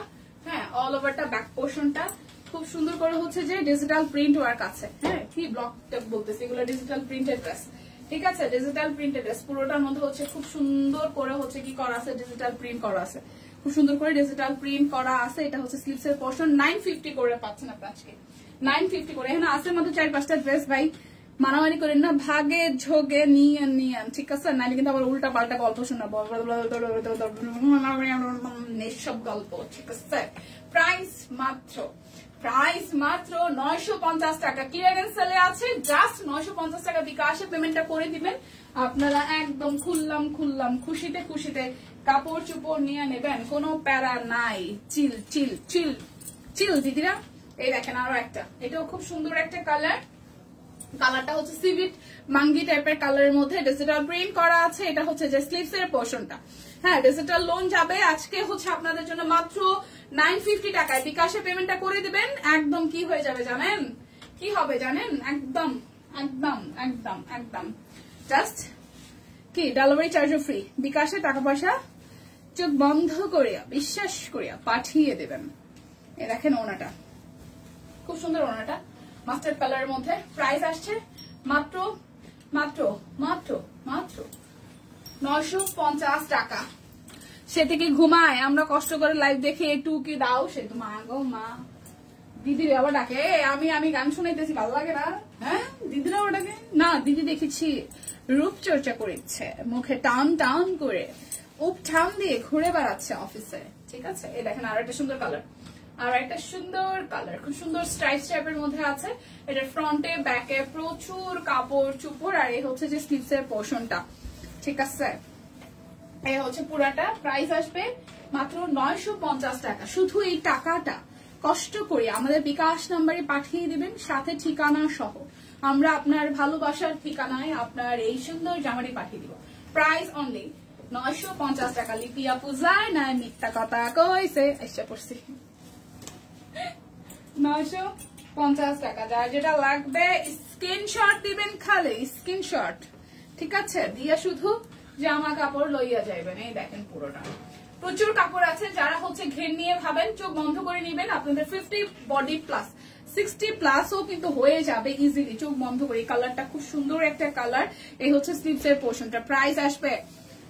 হ্যাঁ অল ওভারটা ব্যাক পোর্শনটা খুব সুন্দর করে হচ্ছে যে ডিজিটাল প্রিন্ট ওয়ার্ক আছে। হ্যাঁ কি ব্লক বলতেছি, এগুলো ডিজিটাল প্রিন্টেড ড্রেস, ঠিক আছে? ডিজিটাল প্রিন্টেড ড্রেস পুরোটার মধ্যে হচ্ছে খুব সুন্দর করে হচ্ছে কি করা আছে, ডিজিটাল প্রিন্ট করা আছে, খুব সুন্দর করে ডিজিটাল প্রিন্ট করা আছে। এটা হচ্ছে স্লিভস এর পোর্শন। 950 করে পাচ্ছেন আপনি আজকে, 950 করে। এখানে আছে মাত্র 4-5টা ড্রেস, ভাই মানামানি করেন না, ভাগে ঝোগে নিয়ে ঠিক আছে? নাইলে কিন্তু আবার উল্টা পাল্টা গল্প শোনাবো, সব গল্প, ঠিক আছে? প্রাইস মাত্র 950 টাকা। ক্লিয়ারেন্স সেলে আছে, জাস্ট 950 টাকা বিকাশে পেমেন্টটা করে দিবেন। আপনারা একদম খুললাম খুশিতে খুশিতে কাপড় চুপড় নিয়ে নেবেন, কোনো প্যারা নাই। চিল চিল চিল চিল দিদিরা। এই দেখেন আরো একটা, এটাও খুব সুন্দর একটা কালার। কালারটা হচ্ছে সিভিট মাঙ্গি টাইপের কালারের মধ্যে ডিজিটাল প্রিন্ট করা আছে। এটা হচ্ছে যে স্লিভস এর পোর্শনটা। হ্যাঁ ডিজিটাল লোন যাবে আজকে হচ্ছে আপনাদের জন্য মাত্র 950 টাকায়। বিকাশে পেমেন্টটা করে দিবেন, একদম কি হয়ে যাবে জানেন? কি হবে জানেন? একদম একদম একদম একদম জাস্ট কি ডেলিভারি চার্জও ফ্রি। বিকাশে টাকা পয়সা চোখ বন্ধ করিয়া বিশ্বাস করিয়া পাঠিয়ে দেবেন। এ দেখেন ওনাটা খুব সুন্দর, ওনাটা মাস্টার্ড কালারের মধ্যে। প্রাইস আসছে মাত্র মাত্র মাত্র মাত্র 950 টাকা। সে থেকে ঘুমায়, আমরা কষ্ট করে লাইভ দেখে একটু কি দাও, সে তো মা গো মা। দিদির আবার ডাকে, আমি গান শুনাইতেছি, ভালো লাগে না? হ্যাঁ দিদিরা আবার ডাকে না। দিদি দেখেছি রূপচর্চা করেছে, মুখে টান টান করে উপঠান দিয়ে ঘুরে বেড়াচ্ছে অফিসে, ঠিক আছে? এই দেখেন আর একটা সুন্দর কালার, আর একটা সুন্দর কালার, খুব সুন্দর স্ট্রাইপ টাইপের মধ্যে আছে। এটা ফ্রন্টে ব্যাকে প্রচুর কাপড় চুপড়, আর এই হচ্ছে যে স্লিভস এর পোর্শনটা, ঠিক আছে? এই হচ্ছে পুরাটা। প্রাইস আসবে মাত্র 950 টাকা। শুধু এই টাকাটা কষ্ট করে আমাদের বিকাশ নাম্বারে পাঠিয়ে দিবেন, সাথে ঠিকানা সহ। আমরা আপনার ভালোবাসার ঠিকানায় আপনার এই সুন্দর জামাটি পাঠিয়ে দিব। প্রাইস অনলি 950 টাকা। লিপিয়া পূজায় না মিথ্যা কথা কইছে, এসে পড়ছি। 950 টাকা। যার যেটা লাগবে স্ক্রিনশট দিবেন, খালি স্ক্রিনশট, ঠিক আছে? দিয়া শুধু জামা কাপড় লইয়া যাইবেন। এই দেখেন পুরোটা প্রচুর কাপড় আছে। যারা হচ্ছে ঘের নিয়ে ভাবেন, চোখ বন্ধ করে নিবেন। আপনাদের 50 বডি প্লাস 60 প্লাসও কিন্তু হয়ে যাবে ইজিলি চোখ বন্ধ করে। এই কালারটা খুব সুন্দর একটা কালার। এই হচ্ছে স্লিভস এর পোর্শনটা।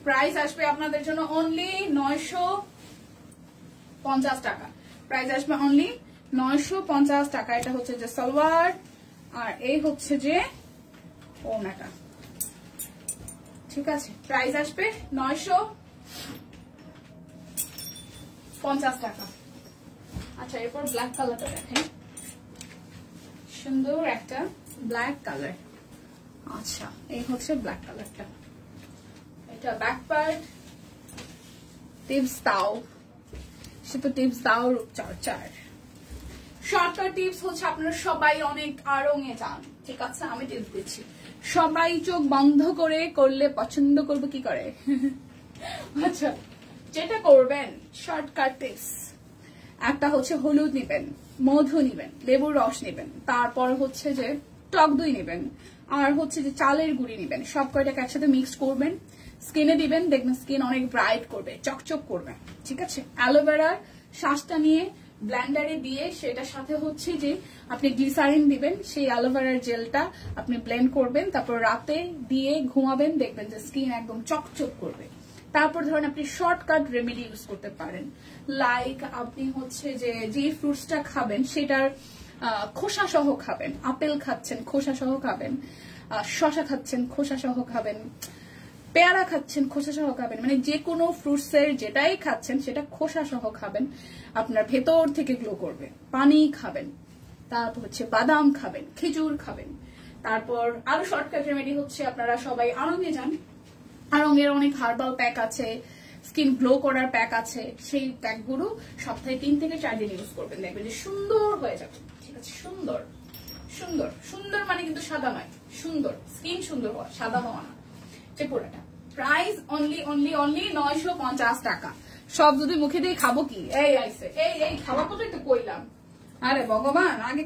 প্রাইস আসবে আপনাদের জন্য অনলি 950 টাকা। প্রাইস আসবে অনলি 950 টাকা। এটা হচ্ছে যে সালোয়ার, আর এই হচ্ছে যে ওড়নাটা, ঠিক আছে? প্রাইস আসবে 950 টাকা। আচ্ছা, এরপর ব্ল্যাক কালারটা দেখেন, সুন্দর একটা ব্ল্যাক কালার। আচ্ছা, এই হচ্ছে ব্ল্যাক কালারটা। এটা ব্যাক পার্ট। টিপস দাও, সে তো টিপস দাও রূপচর্চার। শর্টকাট টিপস হচ্ছে আপনারা সবাই অনেক আড়ঙে যান, ঠিক আছে? আমি টিপস দিচ্ছি। সবাই চোখ বন্ধ করে করলে পছন্দ করবো কি করে? আচ্ছা, যেটা করবেন শর্টকাট টিপস, একটা হচ্ছে হলুদ নিবেন, মধু নিবেন, লেবুর রস নিবেন, তারপর হচ্ছে যে টক দই নিবেন, আর হচ্ছে যে চালের গুঁড়ি নিবেন। সব কয়টাকে একসাথে মিক্স করবেন, স্কিনে দিবেন, দেখবেন স্কিন অনেক ব্রাইট করবে, চকচক করবে, ঠিক আছে? অ্যালোভেরার শ্বাসটা নিয়ে ব্লেন্ডারে দিয়ে সেটার সাথে হচ্ছে যে আপনি গ্লিসারিন দিবেন, সেই অ্যালোভেরার জেলটা আপনি ব্লেন্ড করবেন, তারপর রাতে দিয়ে ঘুমাবেন, দেখবেন যে স্কিন একদম চকচক করবে। তারপর ধরেন আপনি শর্টকাট রেমেডি ইউজ করতে পারেন, লাইক আপনি হচ্ছে যে ফ্রুটসটা খাবেন সেটার খোসা সহ খাবেন। আপেল খাচ্ছেন, খোসা সহ খাবেন। শসা খাচ্ছেন, খোসা সহ খাবেন। পেয়ারা খাচ্ছেন, খোসা সহ খাবেন। মানে যে কোনো ফ্রুটসের যেটাই খাচ্ছেন সেটা খোসা সহ খাবেন, আপনার ভেতর থেকে গ্লো করবে। পানি খাবেন, তারপর হচ্ছে বাদাম খাবেন, খেজুর খাবেন। তারপর আরো শর্টকাট রেমেডি হচ্ছে আপনারা সবাই আড়ঙে যান। আড়ঙের অনেক হার্বাল প্যাক আছে, স্কিন গ্লো করার প্যাক আছে। সেই প্যাকগুলো সপ্তাহে 3 থেকে 4 দিন ইউজ করবেন, দেখবেন যে সুন্দর হয়ে যাবে, ঠিক আছে? সুন্দর সুন্দর সুন্দর মানে কিন্তু সাদা নয়, সুন্দর স্কিন সুন্দর হওয়া, সাদা হওয়া না। পুরোটা প্রাইস অনলি 950 টাকা। সব যদি মুখে দিয়ে খাবো কি? এই আইসে, এই খাওয়া কথাই তো কইলাম। আরে ভগবান, আগে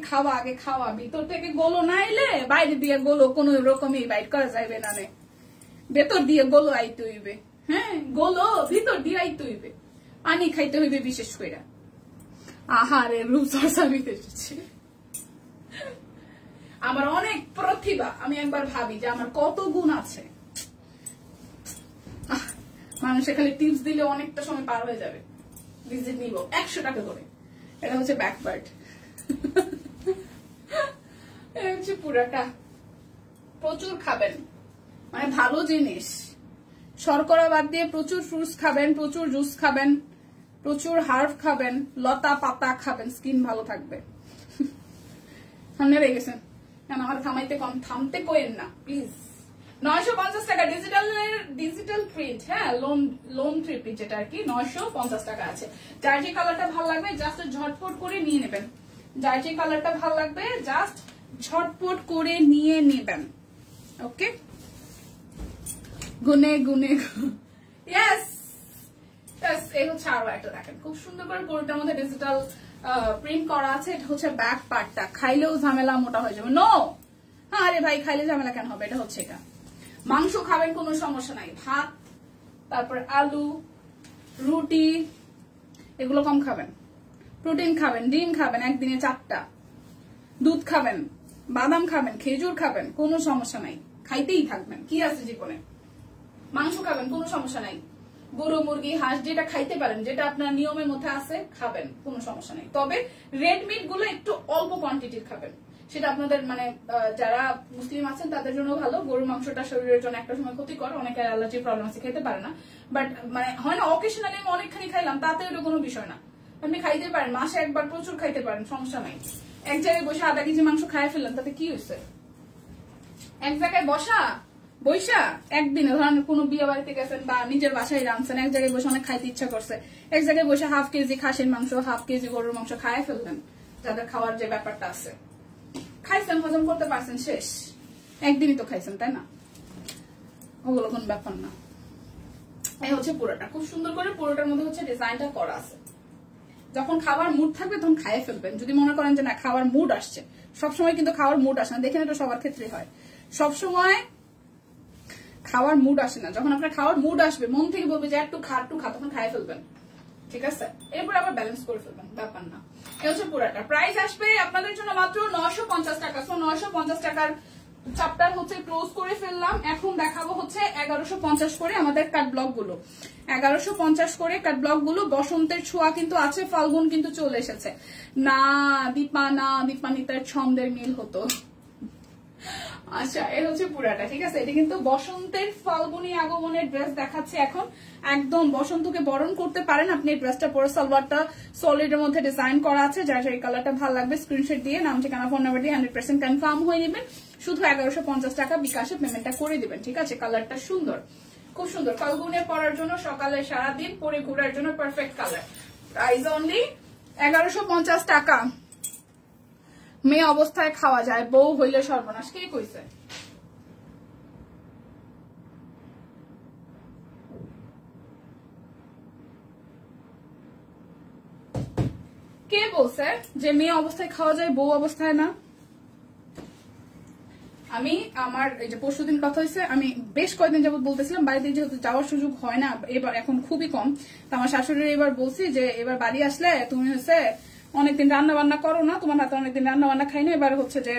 খাওয়া, ভিতর থেকে গোলো না এলে বাইরে দিয়ে গোলো কোনো রকমই বাইট করা যাইবে না, ভেতর দিয়ে গোলো আইতে হইবে। হ্যাঁ, গোলো ভিতর দিয়ে আইতে হইবে। পানি খাইতে হইবে বিশেষ করে। আহারে রূপচর্চা নিতে এসেছি। আমার অনেক প্রতিভা, আমি একবার ভাবি যে আমার কত গুণ আছে। মানুষের খালি টিপস দিলে অনেকটা সময় পার হয়ে যাবে। ভিজিট নিব 100 টাকা করে। এটা হচ্ছে ব্যাক পার্ট, এটা হচ্ছে পুরাটা। প্রচুর খাবেন, মানে ভালো জিনিস, শর্করা বাদ দিয়ে প্রচুর ফ্রুটস খাবেন, প্রচুর জুস খাবেন, প্রচুর হার্ব খাবেন, লতা পাতা খাবেন, স্কিন ভালো থাকবে। সামনে রয়ে গেছেন কেন? আমার থামতে কইেন না প্লিজ। 950 টাকা ডিজিটাল প্রিন্ট, হ্যাঁ, লোন ট্রিপি যেটা আর কি 950 টাকা আছে। যার যে কালারটা ভালো লাগবে জাস্ট ঝটপট করে নিয়ে নেবেন। যার যে কালারটা ভালো লাগবে জাস্ট ঝটপট করে নিয়ে নেবেন। ওকে, গুনে ইয়েস। এই হচ্ছে আরো একটা দেখেন, খুব সুন্দর করে পুরোটার মধ্যে ডিজিটাল প্রিন্ট করা আছে। এটা হচ্ছে ব্যাক পার্টটা। খাইলেও ঝামেলা, মোটা হয়ে যাবে। নো, আরে ভাই, খাইলে ঝামেলা কেন হবে? এটা হচ্ছে এটা। মাংস খাবেন, কোনো সমস্যা নাই। ভাত, তারপর আলু, রুটি, এগুলো কম খাবেন। প্রোটিন খাবেন, ডিম খাবেন একদিনে 4টা, দুধ খাবেন, বাদাম খাবেন, খেজুর খাবেন, কোনো সমস্যা নাই। খাইতেই থাকবেন, কি আছে জীবনে? মাংস খাবেন, কোনো সমস্যা নাই। গরু, মুরগি, হাঁস যেটা খাইতে পারেন, যেটা আপনার নিয়মের মধ্যে আছে খাবেন, কোনো সমস্যা নাই। তবে রেড মিট গুলো একটু অল্প কোয়ান্টিটির খাবেন। সেটা আপনাদের মানে যারা মুসলিম আছেন তাদের জন্য ভালো। গরুর মাংসটা শরীরের জন্য একটা সময় ক্ষতিকর, অনেকের অ্যালার্জি প্রবলেম আছে, খেতে পারে না। বাট মানে হয় না অকেশনালি আমি অনেকখানি খাইলাম, তাতে ওটা কোনো বিষয় না। আপনি খাইতে পারেন, মাসে একবার প্রচুর খাইতে পারেন, সমস্যা নাই। এক জায়গায় বসে আধা কেজি মাংস খাই ফেললেন, তাতে কি হয়েছে? এক জায়গায় বৈশা একদিনে ধরেন কোনো বিয়ে বাড়িতে গেছেন বা নিজের বাসায় রাঁধছেন, এক জায়গায় বসে অনেক খাইতে ইচ্ছা করছে, এক জায়গায় বসে হাফ কেজি খাসির মাংস, হাফ কেজি গরুর মাংস খাই ফেললেন। যাদের খাওয়ার যে ব্যাপারটা আছে, খাইছেন, হজম করতে পারছেন, শেষ। একদিনই তো খাইছেন, তাই না? ওগুলো কোন ব্যাপার না। এই হচ্ছে পুরোটা, খুব সুন্দর করে পুরোটার মধ্যে হচ্ছে ডিজাইনটা করা আছে। যখন খাবার মুড থাকবে তখন খাইয়ে ফেলবেন। যদি মনে করেন যে না খাওয়ার মুড আসছে, সবসময় কিন্তু খাওয়ার মুড আসে না, দেখেন এটা সবার ক্ষেত্রেই হয়, সবসময় খাওয়ার মুড আসে না। যখন আপনার খাওয়ার মুড আসবে, মন থেকে বলবে যে একটু খা তখন খাইয়ে ফেলবেন, ঠিক আছে? এরপর আবার ব্যালেন্স করে ফেলবেন, ব্যাপার না। এই হচ্ছে পুরোটা। প্রাইস আসবে আপনাদের জন্য মাত্র 950 টাকা। সো 950 টাকার চ্যাপ্টার হচ্ছে ক্লোজ করে ফেললাম। এখন দেখাবো হচ্ছে 1150 করে আমাদের কাট ব্লক গুলো, 1150 করে কাট ব্লক গুলো। বসন্তের ছোঁয়া কিন্তু আছে, ফাল্গুন কিন্তু চলে এসেছে। না দীপানিতার ছন্দের মিল হতো। আচ্ছা, এই হচ্ছে পুরাটা, ঠিক আছে? এটা কিন্তু বসন্তের ফাল্গুনী আগমনের ড্রেস দেখাচ্ছে এখন। একদম বসন্তকে বরণ করতে পারেন আপনি এই ড্রেসটা পরে। সালোয়ারটা সলিড এর মধ্যে ডিজাইন করা আছে। যার এই কালারটা ভালো লাগবে স্ক্রিনশট দিয়ে নাম ঠিকানা ফোন নাম্বার দিয়ে 100% কনফার্ম হয়ে নেবেন। শুধু 1150 টাকা বিকাশে পেমেন্টটা করে দিবেন, ঠিক আছে? কালারটা সুন্দর, খুব সুন্দর। ফাল্গুনে পরার জন্য, সকালে সারাদিন পরে ঘোরার জন্য পারফেক্ট কালার। প্রাইস অনলি 1150 টাকা। মেয়ে অবস্থায় খাওয়া যায়, বউ হইলে সর্বনাশ। কে কইছে? কে বলছে যে মেয়ে অবস্থায় খাওয়া যায়, বউ অবস্থায় না? আমি আমার এই যে পরশুদিন কথা হয়েছে, আমি বেশ কয়েকদিন যাবত বলতেছিলাম বাড়িতে যেহেতু যাওয়ার সুযোগ হয় না এবার, এখন খুবই কম। তো আমার শাশুড়ির এবার বলছি যে এবার বাড়ি আসলে তুমি হচ্ছে অনেকদিন রান্না বান্না করো না, তোমার হাতে অনেকদিন রান্না বান্না খাই না। এবার হচ্ছে যে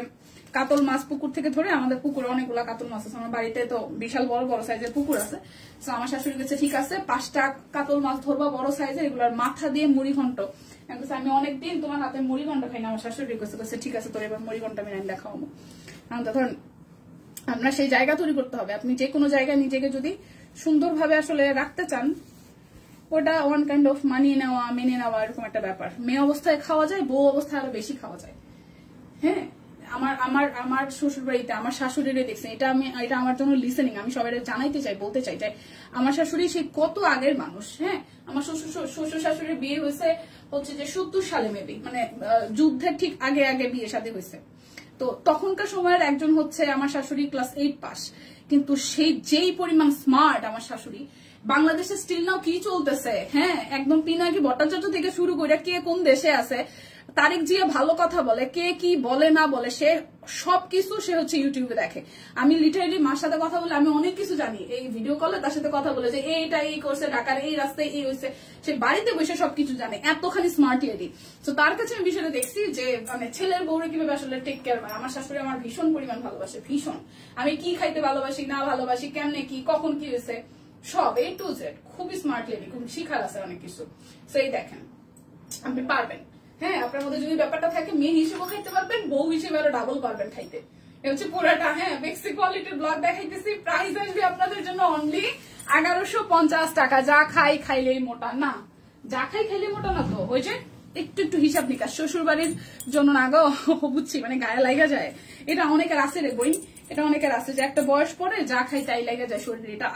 কাতল মাছ পুকুর থেকে ধরে, আমাদের পুকুরে অনেকগুলা কাতল মাছ আছে, আমার বাড়িতে তো বিশাল বড় বড় সাইজের পুকুর আছে। তো আমার শাশুড়ি কাছে ঠিক আছে 5টা কাতল মাছ ধরবা বড় সাইজের, এগুলার মাথা দিয়ে মুড়ি ঘন্ট। আমি অনেকদিন তোমার হাতে মুড়ি ঘন্ট খাই না। আমার শাশুড়ি কাছে ঠিক আছে তোর এবার মুড়ি ঘন্ট আমি রান্না খাওয়াবো। ধরেন আপনার সেই জায়গা তৈরি করতে হবে। আপনি যে কোনো জায়গায় নিজেকে যদি সুন্দরভাবে আসলে রাখতে চান, ওটা ওয়ান কাইন্ড অফ মানিয়ে নেওয়া, মেনে নেওয়া, এরকম একটা ব্যাপার। মেয়ে অবস্থায় খাওয়া যায়, বউ অবস্থায় আরো বেশি খাওয়া যায়। হ্যাঁ, আমার শ্বশুর বাড়িতে আমার শাশুড়িরে দেখছেন, এটা আমার জন্য লিসেনিং। আমি সবাই জানাইতে চাই, বলতে চাই যে আমার শাশুড়ি সেই কত আগের মানুষ। হ্যাঁ, আমার শ্বশুর শাশুড়ির বিয়ে হচ্ছে যে 70 সালে মেবি, মানে যুদ্ধের ঠিক আগে আগে বিয়ে শাদী হয়েছে। তো তখনকার সময়ের একজন হচ্ছে আমার শাশুড়ি ক্লাস 8 পাস, কিন্তু সেই যেই পরিমাণ স্মার্ট আমার শাশুড়ি। বাংলাদেশে স্টিল নাও কি চলতেছে, হ্যাঁ, একদম পিনাকি ভট্টাচার্য থেকে শুরু করে কে কোন দেশে আছে, তারেক জিয়া ভালো কথা বলে, কে কি বলে না বলে, সে সবকিছু সে হচ্ছে ইউটিউবে দেখে। আমি লিটারেলি মার সাথে কথা বলে আমি অনেক কিছু জানি। এই ভিডিও কলে তার সাথে কথা বলে যে এইটা এই করছে, ঢাকার এই রাস্তায় এই হয়েছে, সে বাড়িতে বসে সবকিছু জানে, এতখানি স্মার্ট লেডি। তো তার কাছে আমি বিষয়টা দেখছি যে মানে ছেলের বউরে কিভাবে আসলে টেক কেয়ার করে। আমার শাশুড়ি আমার ভীষণ পরিমাণ ভালোবাসে, ভীষণ। আমি কি খাইতে ভালোবাসি না ভালোবাসি, কেমনে কি কখন কি হয়েছে, সব A to Z। খুবই স্মার্ট লেডি, খুব শিখার আছে অনেক কিছু। সেই দেখেন আপনি পারবেন। হ্যাঁ, আপনার মধ্যে যদি ব্যাপারটা থাকে, মেয়ে হিসেবে খাইতে পারবেন, বউ হিসেবে আরো ডাবল পারবেন খাইতে। এটা হচ্ছে পুরাটা। হ্যাঁ, বেক্সি কোয়ালিটির ব্লগ দেখাইতেছি। প্রাইস আসবে আপনাদের জন্য অনলি 1150 টাকা। যা খাই খাইলেই মোটা না, যা খাই খাইলেই মোটা না। তো ওই যে একটু হিসাব নিকাশ, শ্বশুর বাড়ির জন্য না গো, বুঝছি, মানে গায়ে লাগা যায়। এটা অনেকের আছে রে বই, এটা অনেকের আছে যে একটা বয়স পরে যা খাই তাই লাগা যায় শরীরে। এটা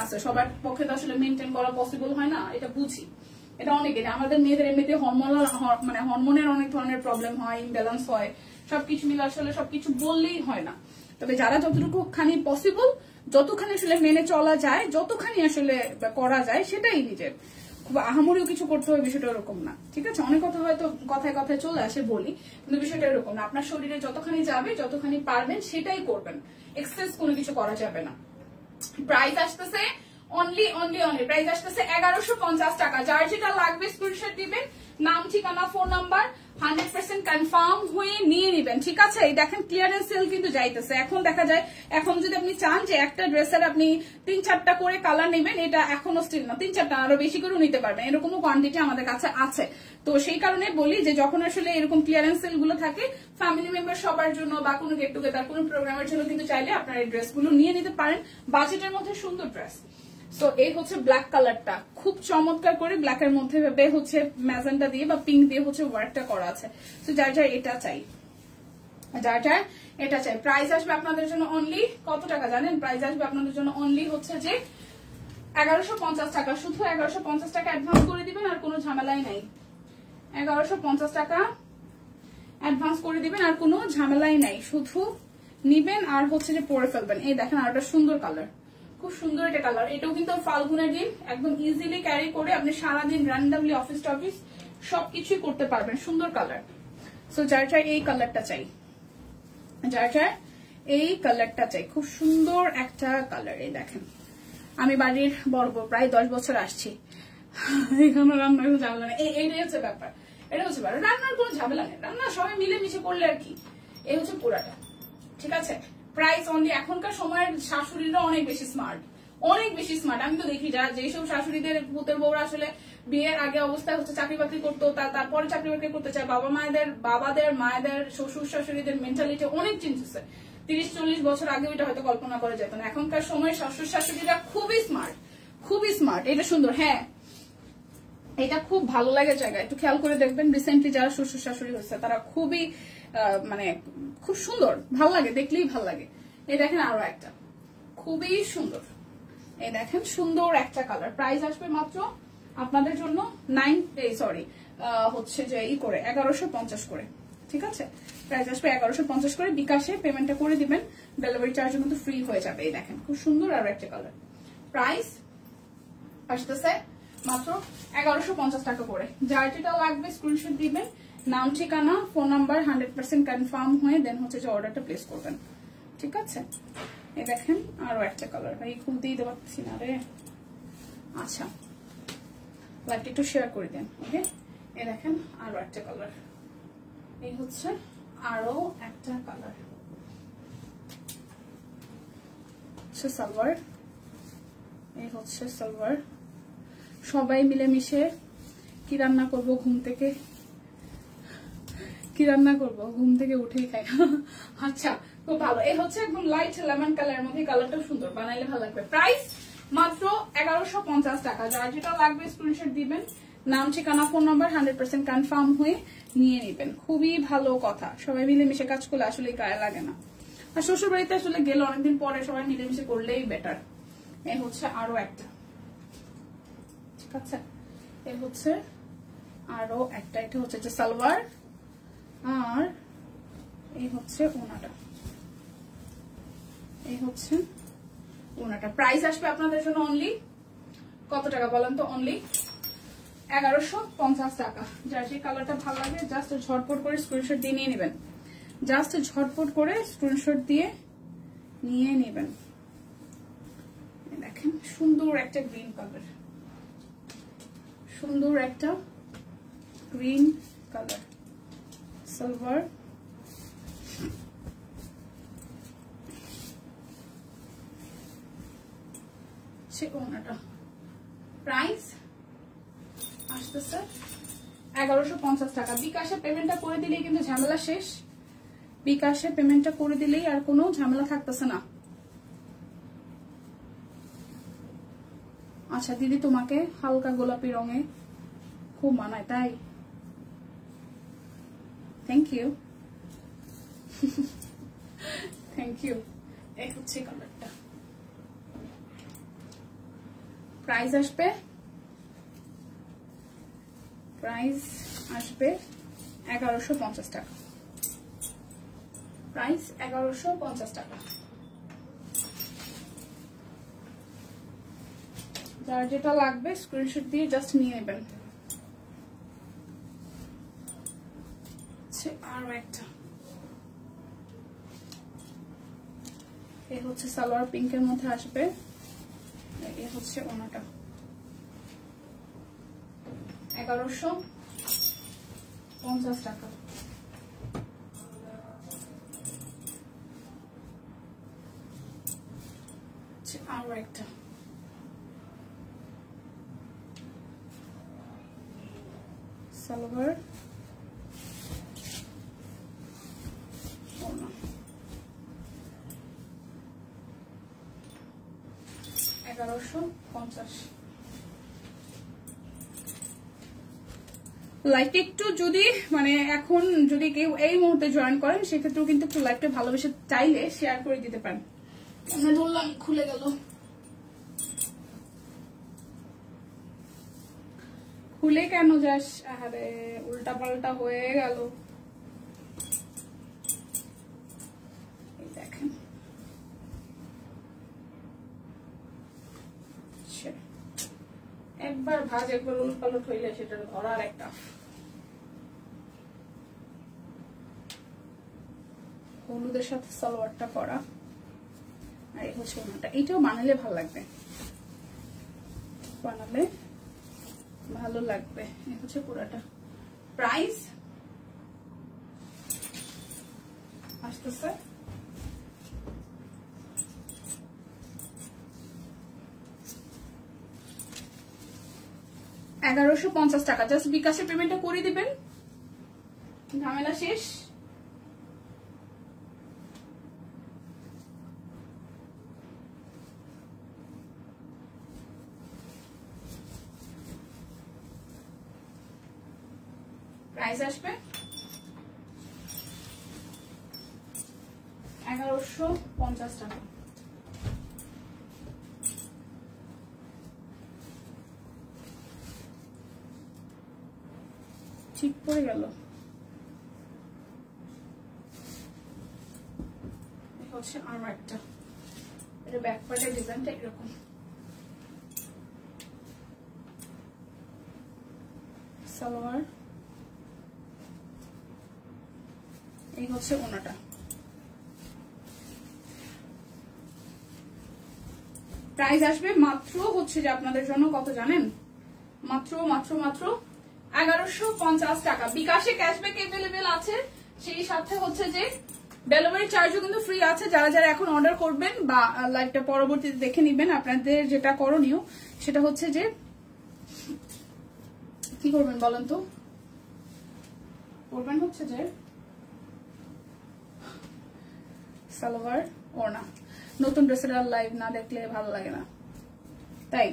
আছে, সবার পক্ষে তো আসলে মেনটেন করা পসিবল হয় না, এটা বুঝি। এটা অনেকের, আমাদের মেয়েদের এমনিতে হরমোনের অনেক ধরনের প্রবলেম হয়, ইমব্যালেন্স হয়, সবকিছু মিলে আসলে সবকিছু বললেই হয় না। তবে যারা যতটুকু খানি পসিবল, যতখানি আসলে মেনে চলা যায়, যতখানি আসলে করা যায়, সেটাই নিজের। খুব আহামরিও কিছু করতে হবে বিষয়টা এরকম না, ঠিক আছে? অনেক কথা হয়তো কথায় কথায় চলে আসে বলি, কিন্তু বিষয়টা এরকম না। আপনার শরীরে যতখানি যাবে, যতখানি পারবেন সেটাই করবেন, এক্সেস কোনো কিছু করা যাবে না। প্রাইস আসতেছে অনলি প্রাইস আসতেছে 1150 টাকা। যার যেটা লাগবে স্ক্রিনশট দিবেন, নাম ঠিকানা ফোন নাম্বার 100% কনফার্ম হয়ে নিয়ে নেবেন, ঠিক আছে? এই দেখেন ক্লিয়ারেন্স সেল কিন্তু যাইতেছে। এখন দেখা যায়, এখন যদি আপনি চান যে একটা ড্রেসের আপনি 3-4টা করে কালার নেবেন, এটা এখনো স্টিল না, 3-4টা আরো বেশি করেও নিতে পারবেন, এরকম কোয়ান্টিটি আমাদের কাছে আছে। তো সেই কারণে বলি যে যখন আসলে এরকম ক্লিয়ারেন্স সেল গুলো থাকে, ফ্যামিলি মেম্বার সবার জন্য বা কোনো গেট টুগেদার, কোনো প্রোগ্রামের জন্য কিন্তু চাইলে আপনার এই ড্রেসগুলো নিয়ে নিতে পারেন, বাজেটের মধ্যে সুন্দর ড্রেস। সো এই হচ্ছে ব্ল্যাক কালারটা, খুব চমৎকার করে ব্ল্যাকের মধ্যে হচ্ছে ম্যাজেন্টা দিয়ে বা পিঙ্ক দিয়ে হচ্ছে ওয়ার্কটা করা আছে। তো যার এটা চাই, প্রাইস আসবে আপনাদের জন্য অনলি কত টাকা জানেন? প্রাইস আসবে আপনাদের জন্য অনলি হচ্ছে যে 1150 টাকা। শুধু 1150 টাকা অ্যাডভান্স করে দিবেন, আর কোনো ঝামেলাই নাই। 1150 টাকা অ্যাডভান্স করে দিবেন, আর কোনো ঝামেলাই নাই। শুধু নিবেন আর হচ্ছে যে পরে ফেলবেন। এই দেখেন আর একটা সুন্দর কালার, খুব খুব সুন্দর একটা কালার। এটাও কিন্তু ফাল্গুনের দিন একদম ইজিলি ক্যারি করে আপনি সারাদিন র্যান্ডামলি অফিস টফিস সবকিছুই করতে পারবেন। সুন্দর কালার। সো যার যার এই কালারটা চাই, যার যার এই কালারটা চাই, খুব সুন্দর একটা কালার। এই দেখেন, আমি বাড়ির বড় প্রায় 10 বছর আসছি, এখানে রান্নার কোনো ঝামেলা নেই। এইটাই হচ্ছে ব্যাপার, এটা হচ্ছে ব্যাপার, রান্নার কোনো ঝামেলা নেই, রান্না সবাই মিলেমিশে করলে আর কি। এই হচ্ছে পুরাটা, ঠিক আছে। Price only. এখনকার সময়ের শাশুড়িরা অনেক বেশি স্মার্ট, অনেক বেশি স্মার্ট। আমি তো দেখি যেসব শাশুড়িদের পুতের বউরা আসলে বিয়ের আগে অবস্থায় হচ্ছে চাকরি বাকরি করতো, তারপরে চাকরি বাকরি করতে চায়, বাবাদের মায়েদের শ্বশুর শাশুড়িদের মেন্টালিটি অনেক চেঞ্জ হচ্ছে। 30-40 বছর আগে ওইটা হয়তো কল্পনা করা যেত না। এখনকার সময় শ্বশুর শাশুড়িরা খুবই স্মার্ট, খুবই স্মার্ট। এটা সুন্দর, হ্যাঁ এটা খুব ভালো লাগে জায়গা, একটু খেয়াল করে দেখবেন। রিসেন্টলি যারা শ্বশুর শাশুড়ি হচ্ছে তারা খুবই মানে খুব সুন্দর, ভাল লাগে, দেখলেই ভাল লাগে। এই দেখেন আরো একটা খুবই সুন্দর, এই দেখেন সুন্দর একটা কালার। প্রাইস আসবে মাত্র আপনাদের জন্য হচ্ছে যে 1150 করে, ঠিক আছে। প্রাইস আসবে 1150 করে। বিকাশে পেমেন্টটা করে দিবেন, ডেলিভারি চার্জ কিন্তু ফ্রি হয়ে যাবে। এই দেখেন খুব সুন্দর আরো একটা কালার। প্রাইস আসতেছে মাত্র 1150 টাকা করে। যার যেটা লাগবে স্ক্রিনশট দিবেন, নাম ঠিকানা ফোন নাম্বার 100% কনফার্ম হয়ে দেন হচ্ছে যে অর্ডারটা প্লেস করবেন, ঠিক আছে। এই দেখেন আরো একটা কালার, ভাই খুলতেই দিতে পারছি না রে। আচ্ছা লাইকটা একটু শেয়ার করে দেন, ওকে। এই দেখেন আরো একটা কালার, এই হচ্ছে আরো একটা কালার। সালোয়ার, এই হচ্ছে সালোয়ার। সবাই মিলেমিশে কি রান্না করব, ঘুম থেকে উঠেই খাই। আচ্ছা খুব ভালো। এই হচ্ছে একদম লাইট লেমন কালারের মধ্যে, কালারটাও সুন্দর, বানাইলে ভালো লাগবে। প্রাইস মাত্র 1150 টাকা। যার যেটা লাগবে স্ক্রিনশট দিবেন, নাম ঠিকানা ফোন নাম্বার 100% কনফার্ম হয়ে নিয়ে নেবেন। খুবই ভালো কথা, সবাই মিলেমিশে কাজ করলে আসলে গায়ে লাগে না। আর শ্বশুর বাড়িতে আসলে গেলে অনেকদিন পরে সবাই মিলেমিশে করলেই বেটার। এই হচ্ছে আরো একটা, ঠিক আছে। এই হচ্ছে আরো একটা, এটা হচ্ছে যে সালোয়ার, আর এই হচ্ছে ওনাটা, এই হচ্ছে ওনাটা। প্রাইস আসবে আপনাদের জন্য অনলি কত টাকা বলেন তো? অনলি 1150 টাকা। যার যে কালারটা ভালো লাগে জাস্ট ঝটপট করে স্ক্রিনশট দিয়ে নিয়ে নেবেন, জাস্ট ঝটপট করে স্ক্রিনশট দিয়ে নিয়ে নেবেন। দেখেন সুন্দর একটা গ্রিন কালার, সুন্দর একটা গ্রিন কালার সালোয়ার। ওনাটা প্রাইস আসতেছে 1150 টাকা। বিকাশে পেমেন্টটা করে দিলেই কিন্তু ঝামেলা শেষ, বিকাশে পেমেন্টটা করে দিলেই আর কোনো ঝামেলা থাকতেছে না। আচ্ছা দিদি, তোমাকে হালকা গোলাপি রঙে খুব মানায়, তাই? Thank you, thank you. এই হচ্ছে কালারটা। প্রাইস আসবে 1150 টাকা। প্রাইস 1150 টাকা। যার যেটা লাগবে স্ক্রিনশট দিয়ে জাস্ট নিয়ে নেবেন। আরো একটা, এই হচ্ছে সালোয়ার, পিঙ্কের মধ্যে আসবে। এই হচ্ছে ওনাটা, 1150 টাকা। আরো একটা, সালোয়ার, 1150। লাইভটা একটু যদি মানে এখন যদি কেউ এই মুহূর্তে জয়েন করেন সেক্ষেত্রেও কিন্তু একটু লাইভটা ভালোবেসে চাইলে শেয়ার করে দিতে পারেন। আমরা ধরলাম খুলে গেল, খুলে কেন যাস? আরে উল্টা পাল্টা হয়ে গেল। এই দেখেন একবার ভাজ একবার উলট পালট হইলে সেটা ধরার একটা হলুদের সাথে সালোয়ারটা করা আর এই হচ্ছে ওনাটা। এইটাও বানালে ভালো লাগবে, বানালে ভালো লাগবে। এই হচ্ছে পুরাটা। প্রাইস আসতেছে 1150 টাকা। জাস্ট বিকাশে পেমেন্টটা করে দিবেন, ঝামেলা শেষ। প্রাইস আসবে 1150 টাকা। ঠিক পড়ে গেল। হচ্ছে আরো একটা, এটা ব্যাক পার্টের ডিজাইনটা এরকম। সালোয়ার, এই হচ্ছে ওনাটা। প্রাইস আসবে মাত্র হচ্ছে যে আপনাদের জন্য কত জানেন, মাত্র মাত্র মাত্র 1150 টাকা। বিকাশে ক্যাশব্যাক এভেলেবেল আছে, সেই সাথে হচ্ছে যে ডেলিভারি চার্জও কিন্তু ফ্রি আছে। যারা যারা এখন অর্ডার করবেন বা লাইভটা পরবর্তীতে দেখে নিবেন, আপনাদের যেটা করণীয় সেটা হচ্ছে যে কি করবেন বলেন তো, করবেন হচ্ছে যে সালোয়ার ওড়না। নতুন ড্রেসের লাইভ না দেখলে ভালো লাগে না, তাই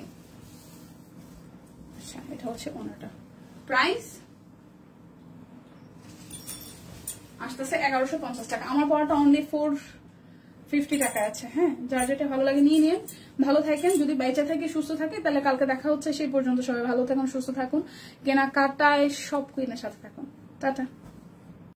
আচ্ছা এটা হচ্ছে ওড়নাটা। প্রাইস আসতেছে 1150 টাকা। আমার পড়াটা অনলি 450 টাকা আছে। হ্যাঁ, যার যেটা ভালো লাগে নিয়ে নিন। ভালো থাকেন, যদি বেঁচে থাকি সুস্থ থাকি তাহলে কালকে দেখা হচ্ছে। সেই পর্যন্ত সবাই ভালো থাকুন, সুস্থ থাকুন, কেনাকাটায় সব কুইনের সাথে থাকুন। টাটা।